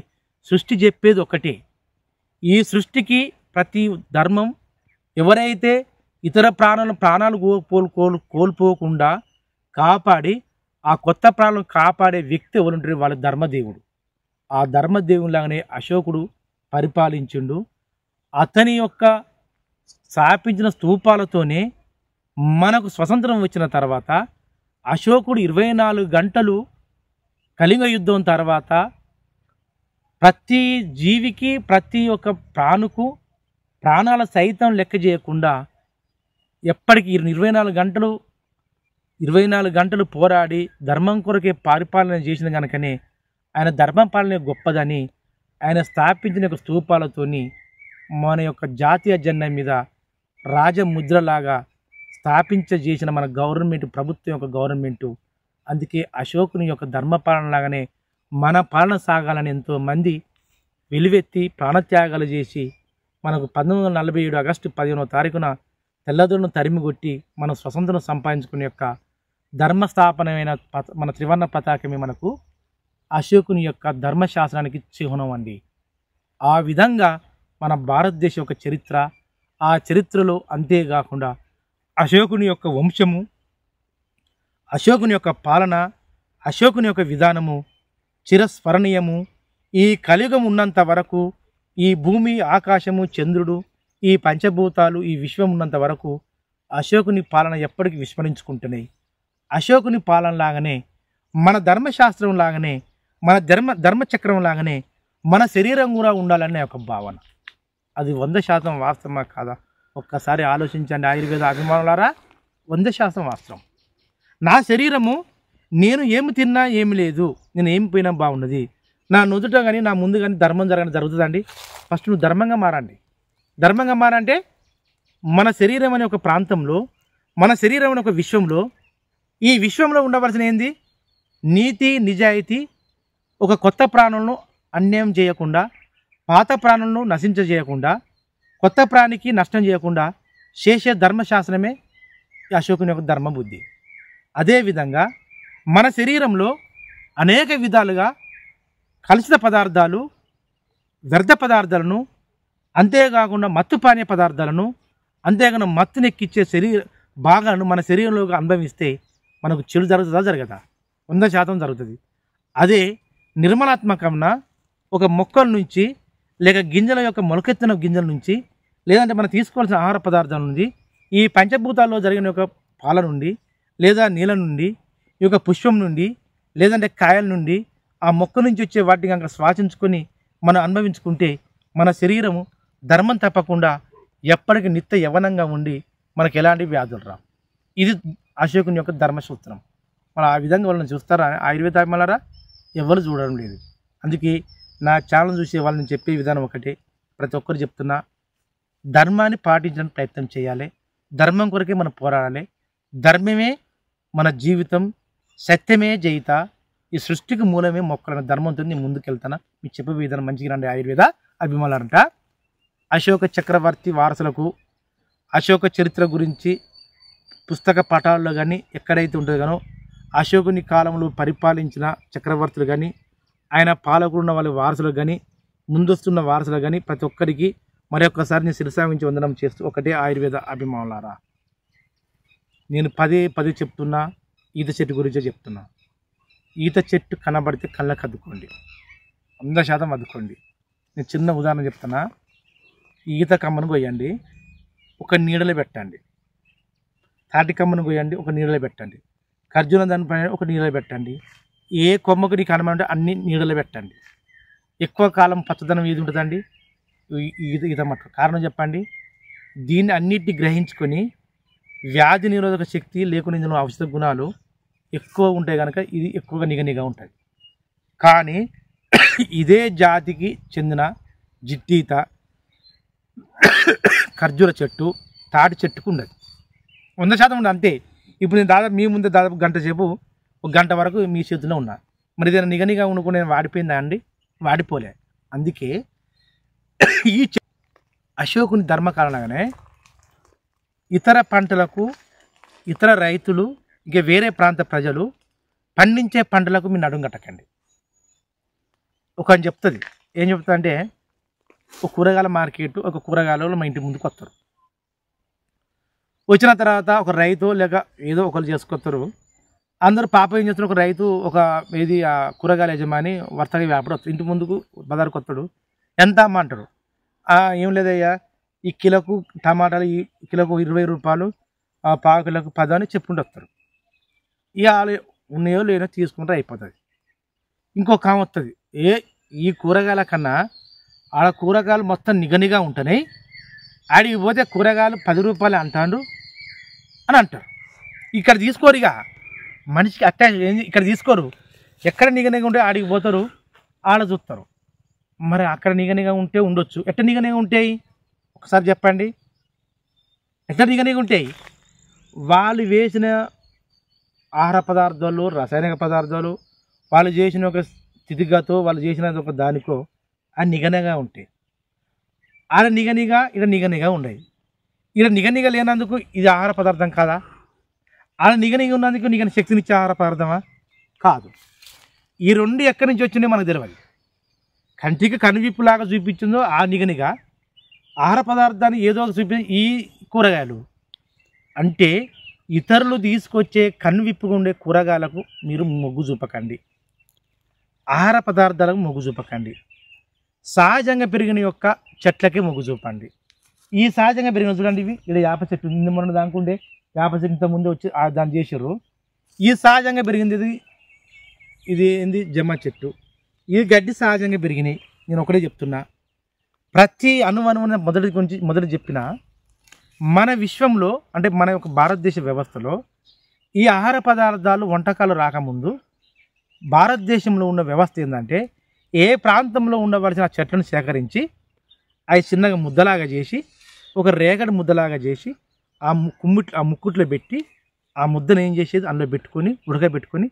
సృష్టి చెప్పేది ఒకటే, ఈ సృష్టికి ప్రతి ధర్మం ఎవరైతే ఇతర ప్రాణాలు కోల్పోకుండా కాపాడి ఆ కొత్త ప్రాణాలను కాపాడే వ్యక్తి ఎవరుంటారు వాళ్ళ ధర్మదేవుడు. ఆ ధర్మదేవులాగానే అశోకుడు పరిపాలించిండు. అతని యొక్క స్థాపించిన స్తూపాలతోనే మనకు స్వతంత్రం వచ్చిన తర్వాత అశోకుడు 24 గంటలు కళింగ యుద్ధం తర్వాత ప్రతి జీవికి, ప్రతి ఒక్క ప్రాణాల సైతం లెక్క చేయకుండా ఎప్పటికీ 24 గంటలు పోరాడి ధర్మం కొరకే పరిపాలన చేసిన కనుకనే ఆయన ధర్మపాలన గొప్పదని ఆయన స్థాపించిన యొక్క స్తూపాలతోని మన యొక్క జాతీయ జెండా మీద రాజముద్రలాగా స్థాపించేసిన మన ప్రభుత్వం యొక్క గవర్నమెంటు. అందుకే అశోకుని యొక్క ధర్మపాలన లాగానే మన పాలన సాగాలని ఎంతోమంది వెలువెత్తి ప్రాణత్యాగాలు చేసి మనకు 1947 ఆగస్టు 15వ తారీఖున తెల్లదొరను తరిమిగొట్టి మనం స్వతంత్రం సంపాదించుకునే యొక్క ధర్మస్థాపనమైన మన త్రివర్ణ పతాకమే మనకు అశోకుని యొక్క ధర్మశాస్త్రానికి చిహ్నం అండి. ఆ విధంగా మన భారతదేశ యొక్క చరిత్ర, ఆ చరిత్రలో అంతేకాకుండా అశోకుని యొక్క వంశము, అశోకుని యొక్క పాలన, అశోకుని యొక్క విధానము చిరస్మరణీయము. ఈ కలియుగం ఉన్నంత వరకు ఈ భూమి, ఆకాశము, చంద్రుడు, ఈ పంచభూతాలు, ఈ విశ్వం ఉన్నంత వరకు అశోకుని పాలన ఎప్పటికీ విస్మరించుకుంటున్నాయి. అశోకుని పాలన లాగానే మన ధర్మశాస్త్రం లాగానే మన ధర్మచక్రం లాగానే మన శరీరం కూడా ఉండాలనే ఒక భావన. అది 100% వాస్తవమా కాదా? ఒక్కసారి ఆలోచించండి ఆయుర్వేద అభిమానులారా. 100% వాస్తవం. నా శరీరము నేను ఏమి తిన్నా ఏమి లేదు, నేను ఏమి పోయినా బాగున్నది, నా నుదుట కానీ నా ముందు కానీ ధర్మం జరుగుతుందండి. ఫస్ట్ నువ్వు ధర్మంగా మారండి. ధర్మంగా మారంటే మన శరీరం అనే ఒక ప్రాంతంలో, మన శరీరం అనే ఒక విశ్వంలో, ఈ విశ్వంలో ఉండవలసిన ఏంది? నీతి నిజాయితీ. ఒక కొత్త ప్రాణులను అన్యాయం చేయకుండా, పాత ప్రాణులను నశించజేయకుండా, కొత్త ప్రాణికి నష్టం చేయకుండా చేసే ధర్మశాస్త్రమే అశోకుని యొక్క ధర్మబుద్ధి. అదేవిధంగా మన శరీరంలో అనేక విధాలుగా కలుషిత పదార్థాలు, వ్యర్థ పదార్థాలను, అంతేకాకుండా మత్తు పానీయ పదార్థాలను, అంతేకాకుండా మత్తునెక్కిచ్చే భాగాలను మన శరీరంలోకి అనుభవిస్తే మనకు చెడు జరుగుతుందా? జరగదా? 100% జరుగుతుంది. అదే నిర్మలాత్మకంగా ఒక మొక్కల నుంచి, లేక గింజల యొక్క మొలకెత్తిన గింజల నుంచి, లేదంటే మనం తీసుకోవాల్సిన ఆహార పదార్థాల నుండి, ఈ పంచభూతాల్లో జరిగిన యొక్క పాల నుండి, లేదా నీళ్ళ నుండి, ఈ యొక్క పుష్పం నుండి, లేదంటే కాయల నుండి, ఆ మొక్క నుంచి వచ్చే వాటిని కనుక శ్వాసించుకొని మనం అనుభవించుకుంటే మన శరీరము ధర్మం తప్పకుండా ఎప్పటికీ నిత్య యవ్వనంగా ఉండి మనకు ఎలాంటి వ్యాధులు రావు. ఇది అశోకుని యొక్క ధర్మసూత్రం. మనం ఆ విధంగా వాళ్ళని చూస్తారా ఆయుర్వేద అభిమానులారా? ఎవరు చూడడం లేదు. అందుకే నా ఛానల్ చూసే వాళ్ళని చెప్పే విధానం ఒకటే, ప్రతి ఒక్కరు చెప్తున్నా, ధర్మాన్ని పాటించడానికి ప్రయత్నం చేయాలి. ధర్మం కొరకే మనం పోరాడాలి. ధర్మమే మన జీవితం, సత్యమే జయిత. ఈ సృష్టికి మూలమే మొక్కలన్న ధర్మంతో నేను ముందుకెళ్తాను. మీకు చెప్పే విధానం మంచిగా రండి ఆయుర్వేద అభిమానులారంట. అశోక చక్రవర్తి వారసులకు అశోక చరిత్ర గురించి పుస్తక పటాల్లో కానీ ఎక్కడైతే ఉంటుందో గానో, అశోకుని కాలంలో పరిపాలించిన చక్రవర్తులు కానీ, ఆయన పాలకులు ఉన్న వాళ్ళ వారసులు కానీ, ముందొస్తున్న వారసులు కానీ ప్రతి ఒక్కరికి మరొకసారి నేను శిరసావించి వందనం చేస్తూ ఒకటే ఆయుర్వేద అభిమానులారా, నేను పదే చెప్తున్నా, ఈత చెట్టు గురించే చెప్తున్నా. ఈత చెట్టు కనబడితే కళ్ళకు అద్దుకోండి, 100% అద్దుకోండి. నేను చిన్న ఉదాహరణ చెప్తున్నా. ఈత కమ్మను కొయ్యండి, ఒక నీడలో పెట్టండి. తాటి కమ్మను కొయ్యండి, ఒక నీడలో పెట్టండి. ఖర్జూరం దానిపైన ఒక నీడలో పెట్టండి. ఏ కొమ్మకు నీకు కనబడి అన్ని నీడలో పెట్టండి. ఎక్కువ కాలం పచ్చదనం ఏది ఉంటుందండి? ఈత మట్టు. కారణం చెప్పండి. దీన్ని అన్నిటిని గ్రహించుకొని వ్యాధి నిరోధక శక్తి లేకుండా ఇందులో ఔషధ గుణాలు ఎక్కువ ఉంటాయి కనుక ఇది ఎక్కువగా నిగనిగా ఉంటుంది. కానీ ఇదే జాతికి చెందిన జిట్టీత, ఖర్జూర చెట్టు, తాటి చెట్టుకు ఉండదు. 100% ఉండదు అంతే. ఇప్పుడు నేను దాదాపు మీ ముందే దాదాపు గంట సేపు, ఒక గంట వరకు మీ చేతిలో ఉన్నా. మరి ఏదైనా నిగనిగా ఉండుకుని నేను వాడిపోయిందా అండి? వాడిపోలే. అందుకే ఈ అశోకుని ధర్మ కారణంగానే ఇతర పంటలకు, ఇతర రైతులు, ఇంకా వేరే ప్రాంత ప్రజలు పండించే పంటలకు మీరు నడుం కట్టకండి. ఒక అని చెప్తుంది. ఏం చెప్తా అంటే, ఒక కూరగాయల మార్కెట్, ఒక కూరగాయలు మా ఇంటి ముందుకు వస్తారు. వచ్చిన తర్వాత ఒక రైతు లేక ఏదో ఒకరు చేసుకొస్తారు. అందరూ పాప ఏం చేస్తారు, ఒక రైతు ఒక ఏది కూరగాయల యజమాని వర్తక వ్యాపారం వస్తారు. ఇంటి ముందుకు బజారుకు వస్తాడు. ఎంత అమ్మ అంటారు. ఏం లేదయ్యా, ఈ కిలోకు టమాటాలు ఈ కిలోకు 20 రూపాయలు, పావు కిలోకు 10 అని చెప్పుకుంటూ వస్తారు. ఇక ఉన్నాయో లేనో తీసుకుంటే అయిపోతుంది. ఇంకొక ఆమె వస్తుంది, ఈ కూరగాయల కన్నా ఆడ కూరగాయలు మొత్తం నిగనిగా ఉంటున్నాయి, ఆడికి పోతే కూరగాయలు 10 రూపాయలు అంటాడు అని అంటారు. ఇక్కడ తీసుకోరు. ఇక మనిషికి అటాచ్ ఇక్కడ తీసుకోరు. ఎక్కడ నిగనిగా ఉంటే ఆడికి పోతారు, ఆడ చూస్తారు. మరి అక్కడ నిగనిగా ఉంటే ఉండొచ్చు. ఎట్ట నిగనిగా ఉంటాయి ఒకసారి చెప్పండి? ఎట్లా నిగనిగా ఉంటాయి? వాళ్ళు వేసిన ఆహార పదార్థాలు, రసాయనిక పదార్థాలు, వాళ్ళు చేసిన ఒక స్థితిగతో, వాళ్ళు చేసిన ఒక దానికో ఆ నిగనిగా ఉంటాయి. ఆడ నిగనిగా, ఇక్కడ నిగనిగా ఉన్నాయి. ఇక్కడ నిగనిగా లేనందుకు ఇది ఆహార పదార్థం కాదా? ఆడ నిగనిగా ఉన్నందుకు నిగని శక్తినిచ్చే ఆహార పదార్థమా? కాదు. ఈ రెండు ఎక్కడి నుంచి వచ్చినాయో మనకు తెలియదు. కంటికి కనువిప్పులాగా చూపించిందో ఆ నిగనిగా, ఆహార పదార్థాన్ని ఏదో ఒక చూపి ఈ కూరగాయలు అంటే ఇతరులు తీసుకొచ్చే కనువిప్పుగా ఉండే కూరగాయలకు మీరు మొగ్గు చూపకండి. ఆహార పదార్థాలకు మొగ్గు చూపకండి. సహజంగా పెరిగిన యొక్క చెట్లకే మొగ్గు చూపండి. ఈ సహజంగా పెరిగిన చూడండి, ఇవి ఇక్కడ వేప చెట్టు నిన్న మొన్న దానికుండే వేప చెట్టు ఇంత ముందే వచ్చి దాన్ని చేసారు. ఈ సహజంగా పెరిగింది ఇది ఏంది జమ్మ చెట్టు. ఈ గడ్డి సహజంగా పెరిగినాయి. నేను ఒకటే చెప్తున్నా, ప్రతి అణువణువున మొదటి చెప్పిన మన విశ్వంలో అంటే మన యొక్క భారతదేశ వ్యవస్థలో ఈ ఆహార పదార్థాలు వంటకాలు రాకముందు భారతదేశంలో ఉన్న వ్యవస్థ ఏంటంటే ఏ ప్రాంతంలో ఉండవలసిన చెట్లను సేకరించి అవి చిన్నగా ముద్దలాగా చేసి ఒక రేగడి ముద్దలాగా చేసి ఆ ముక్కుట్లో పెట్టి ఆ ముద్దను ఏం చేసేది అందులో పెట్టుకొని ఉడకబెట్టుకొని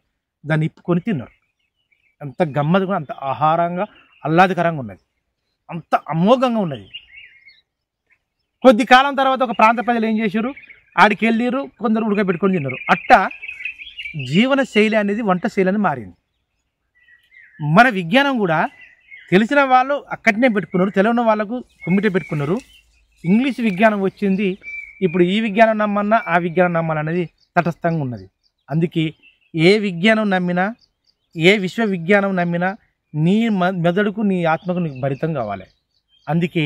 దాన్ని ఇప్పుకొని తిన్నారు. అంత గమ్మత్తుగా, అంత ఆహారంగా ఆహ్లాదకరంగా ఉన్నది, అంత అమోఘంగా ఉన్నది. కొద్ది కాలం తర్వాత ఒక ప్రాంత ప్రజలు ఏం చేశారు, ఆడికి వెళ్ళారు, కొందరు ఉడకబెట్టుకొని తిన్నారు. అట్టా జీవన శైలి అనేది వంట శైలి అని మారింది. మన విజ్ఞానం కూడా తెలిసిన వాళ్ళు అక్కడనే పెట్టుకున్నారు, తెలియని వాళ్ళకు కొమ్మిటే పెట్టుకున్నారు. ఇంగ్లీష్ విజ్ఞానం వచ్చింది, ఇప్పుడు ఈ విజ్ఞానం నమ్మన్నా ఆ విజ్ఞానం నమ్మాలనేది తటస్థంగా ఉన్నది. అందుకే ఏ విజ్ఞానం నమ్మినా, ఏ విశ్వ విజ్ఞానం నమ్మినా నీ మెదడుకు నీ ఆత్మకు నీకు భరితం కావాలి. అందుకే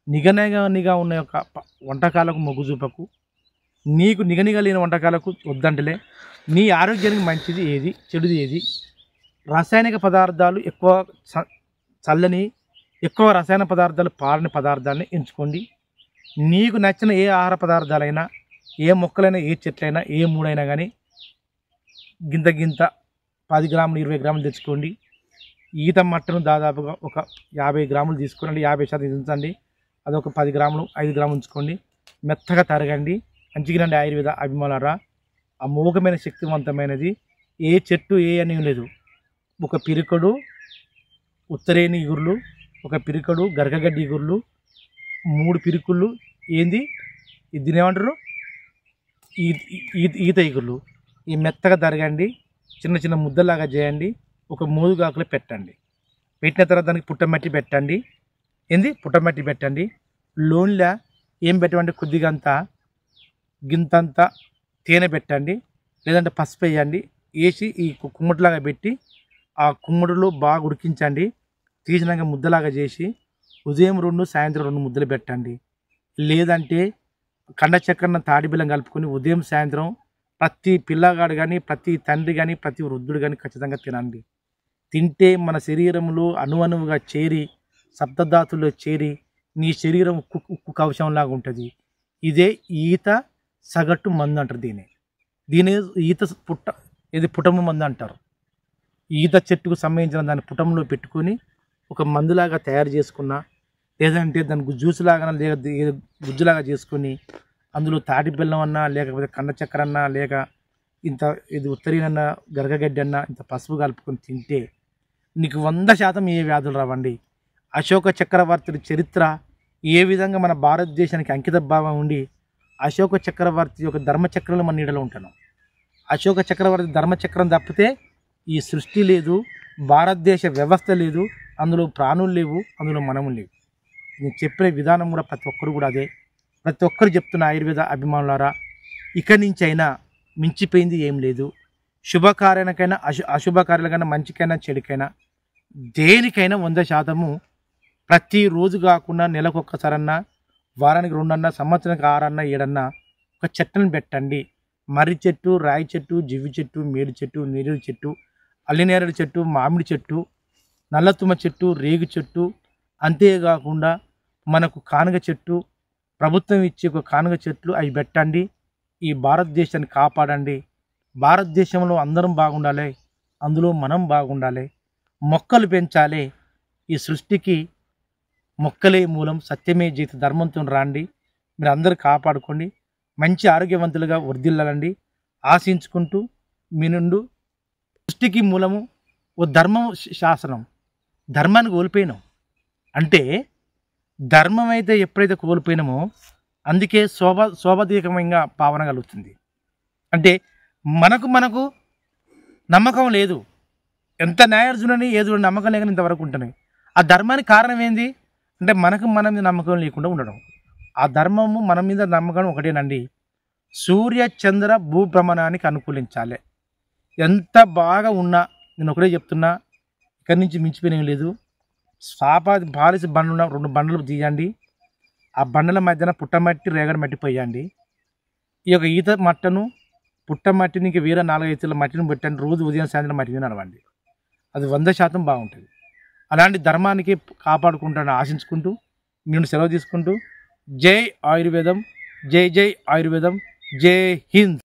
నిగనిగా ఉన్న యొక్క వంటకాలకు మొగ్గు చూపకు, నీకు నిగనిగ లేని వంటకాలకు వద్దంటలే. నీ ఆరోగ్యానికి మంచిది ఏది, చెడుది ఏది, రసాయనిక పదార్థాలు ఎక్కువ చల్లని, ఎక్కువ రసాయన పదార్థాలు పారని పదార్థాలని ఎంచుకోండి. నీకు నచ్చిన ఏ ఆహార పదార్థాలైనా, ఏ మొక్కలైనా, ఏ చెట్లైనా, ఏ మూడైనా కానీ గింత 10 గ్రాములు 20 గ్రాములు తెచ్చుకోండి. ఈత మట్టను దాదాపుగా ఒక 50 గ్రాములు తీసుకోండి, 50% ఉంచండి. అదొక 10 గ్రాములు 5 గ్రాములు ఉంచుకోండి. మెత్తగా తరగండి. మంచిగానండి. ఆయుర్వేద అభిమానులారా, అమోఘమైన శక్తివంతమైనది. ఏ చెట్టు ఏ అని లేదు. ఒక పిరికడు ఉత్తరేణి ఇగుర్లు, ఒక పిరికడు గరగగడ్డి ఇగుర్లు, 3 పిరికుళ్ళు ఏంది దీని ఏమంటారు, ఈత ఇగుర్లు. ఈ మెత్తగా తరగండి, చిన్న చిన్న ముద్దలాగా చేయండి. ఒక మోదుగాకులో పెట్టండి. పెట్టిన తర్వాత దానికి పుట్టమట్టి పెట్టండి. పుట్టమట్టి పెట్టండి. లోన్లా ఏం పెట్టమంటే కొద్దిగా గింతంతా తేనె పెట్టండి, లేదంటే పసుపు వేయండి. వేసి ఈ కుమ్మటిలాగా పెట్టి ఆ కుమ్మడిలో బాగా ఉడికించండి. తీసినాక ముద్దలాగా చేసి ఉదయం 2 సాయంత్రం 2 ముద్దలు పెట్టండి. లేదంటే కండ చక్కెర తాడి బెల్లం కలుపుకొని ఉదయం సాయంత్రం ప్రతి పిల్లగాడు కానీ, ప్రతి తండ్రి కానీ, ప్రతి వృద్ధుడు కానీ ఖచ్చితంగా తినండి. తింటే మన శరీరంలో అణువుగా చేరి, సప్తధాతుల్లో చేరి నీ శరీరం ఉక్కు కవచంలాగా ఉంటుంది. ఇదే ఈత సగటు మందు అంటారు. దీని ఈత పుటము మందు అంటారు. ఈత చెట్టుకు సంబంధించిన దాన్ని పుటంలో పెట్టుకొని ఒక మందులాగా తయారు చేసుకున్నా, లేదంటే దానికి జ్యూస్లాగా లేక గుజ్జులాగా చేసుకొని అందులో తాటి బెల్లం అన్నా, లేకపోతే కండ చక్కెర అన్నా, లేక ఇది ఉత్తరీనన్నా, గరగగడ్డి అన్నా, ఇంత పసుపు కలుపుకొని తింటే నీకు 100% ఏ వ్యాధులు రావండి. అశోక చక్రవర్తి చరిత్ర ఏ విధంగా మన భారతదేశానికి అంకిత భావం ఉండి, అశోక చక్రవర్తి యొక్క ధర్మచక్రంలో మన నీడలో ఉంటాను. అశోక చక్రవర్తి ధర్మచక్రం తప్పితే ఈ సృష్టి లేదు, భారతదేశ వ్యవస్థ లేదు, అందులో ప్రాణులు లేవు, అందులో మనము లేవు. నేను చెప్పిన విధానం కూడా ప్రతి ఒక్కరు కూడా అదే. ప్రతి ఒక్కరు చెప్తున్న ఆయుర్వేద అభిమానులారా, ఇక్కడి నుంచి అయినా మించిపోయింది ఏం లేదు. శుభకార్యానికైనా అశుభకార్యాలకైనా, మంచికైనా చెడుకైనా, దేనికైనా 100% ప్రతిరోజు కాకుండా నెలకు ఒక్కసారన్నా, వారానికి 2 అన్నా, సంవత్సరానికి 6 అన్నా 7 అన్నా ఒక చెట్టును పెట్టండి. మర్రి చెట్టు, రాయి చెట్టు, జివ్వి చెట్టు, మేడి చెట్టు, నేరేడు చెట్టు, అల్లినేరేడు చెట్టు, మామిడి చెట్టు, నల్లతుమ్మ చెట్టు, రేగు చెట్టు, అంతేకాకుండా మనకు కానుగ చెట్టు, ప్రభుత్వం ఇచ్చే ఒక కానుగ చెట్లు అవి పెట్టండి. ఈ భారతదేశాన్ని కాపాడండి. భారతదేశంలో అందరం బాగుండాలి, అందులో మనం బాగుండాలి. మొక్కలు పెంచాలి. ఈ సృష్టికి మొక్కలే మూలం, సత్యమే జీవిత ధర్మంతో రాండి. మీరు అందరూ కాపాడుకోండి. మంచి ఆరోగ్యవంతులుగా వర్ధిల్లాలండి ఆశించుకుంటూ మీ నుండి. సృష్టికి మూలము ఓ ధర్మం, శాసనం. ధర్మాన్ని కోల్పోయినాం అంటే, ధర్మం అయితే ఎప్పుడైతే కోల్పోయినామో అందుకే శోభాదీకమంగా భావన కలుగుతుంది. అంటే మనకు నమ్మకం లేదు. ఎంత న్యాయార్జునని ఏదో నమ్మకం లేక ఇంతవరకు ఉంటున్నాయి. ఆ ధర్మానికి కారణం ఏంది అంటే మన మీద నమ్మకం లేకుండా ఉండడం. ఆ ధర్మము మన మీద నమ్మకం ఒకటేనండి. సూర్య చంద్ర భూభ్రమణానికి అనుకూలించాలి. ఎంత బాగా ఉన్నా నేను ఒకటే చెప్తున్నా, ఇక్కడి నుంచి మించిపోయిన లేదు. పాలిసి బండ్లు 2 బండ్లు తీయండి. ఆ బండల మధ్యన పుట్టమట్టి, రేగడి మట్టి పోయండి. ఈ యొక్క ఈత మట్టను, పుట్టమట్టిని ఇంక వేరే 4-5 మట్టిని పెట్టండి. రోజు ఉదయం సాయంత్రం మట్టి నడవండి. అది 100% బాగుంటుంది. అలాంటి ధర్మానికి కాపాడుకుంటానని ఆశించుకుంటూ నేను సెలవు తీసుకుంటూ జై ఆయుర్వేదం, జై జై ఆయుర్వేదం, జై హింద్.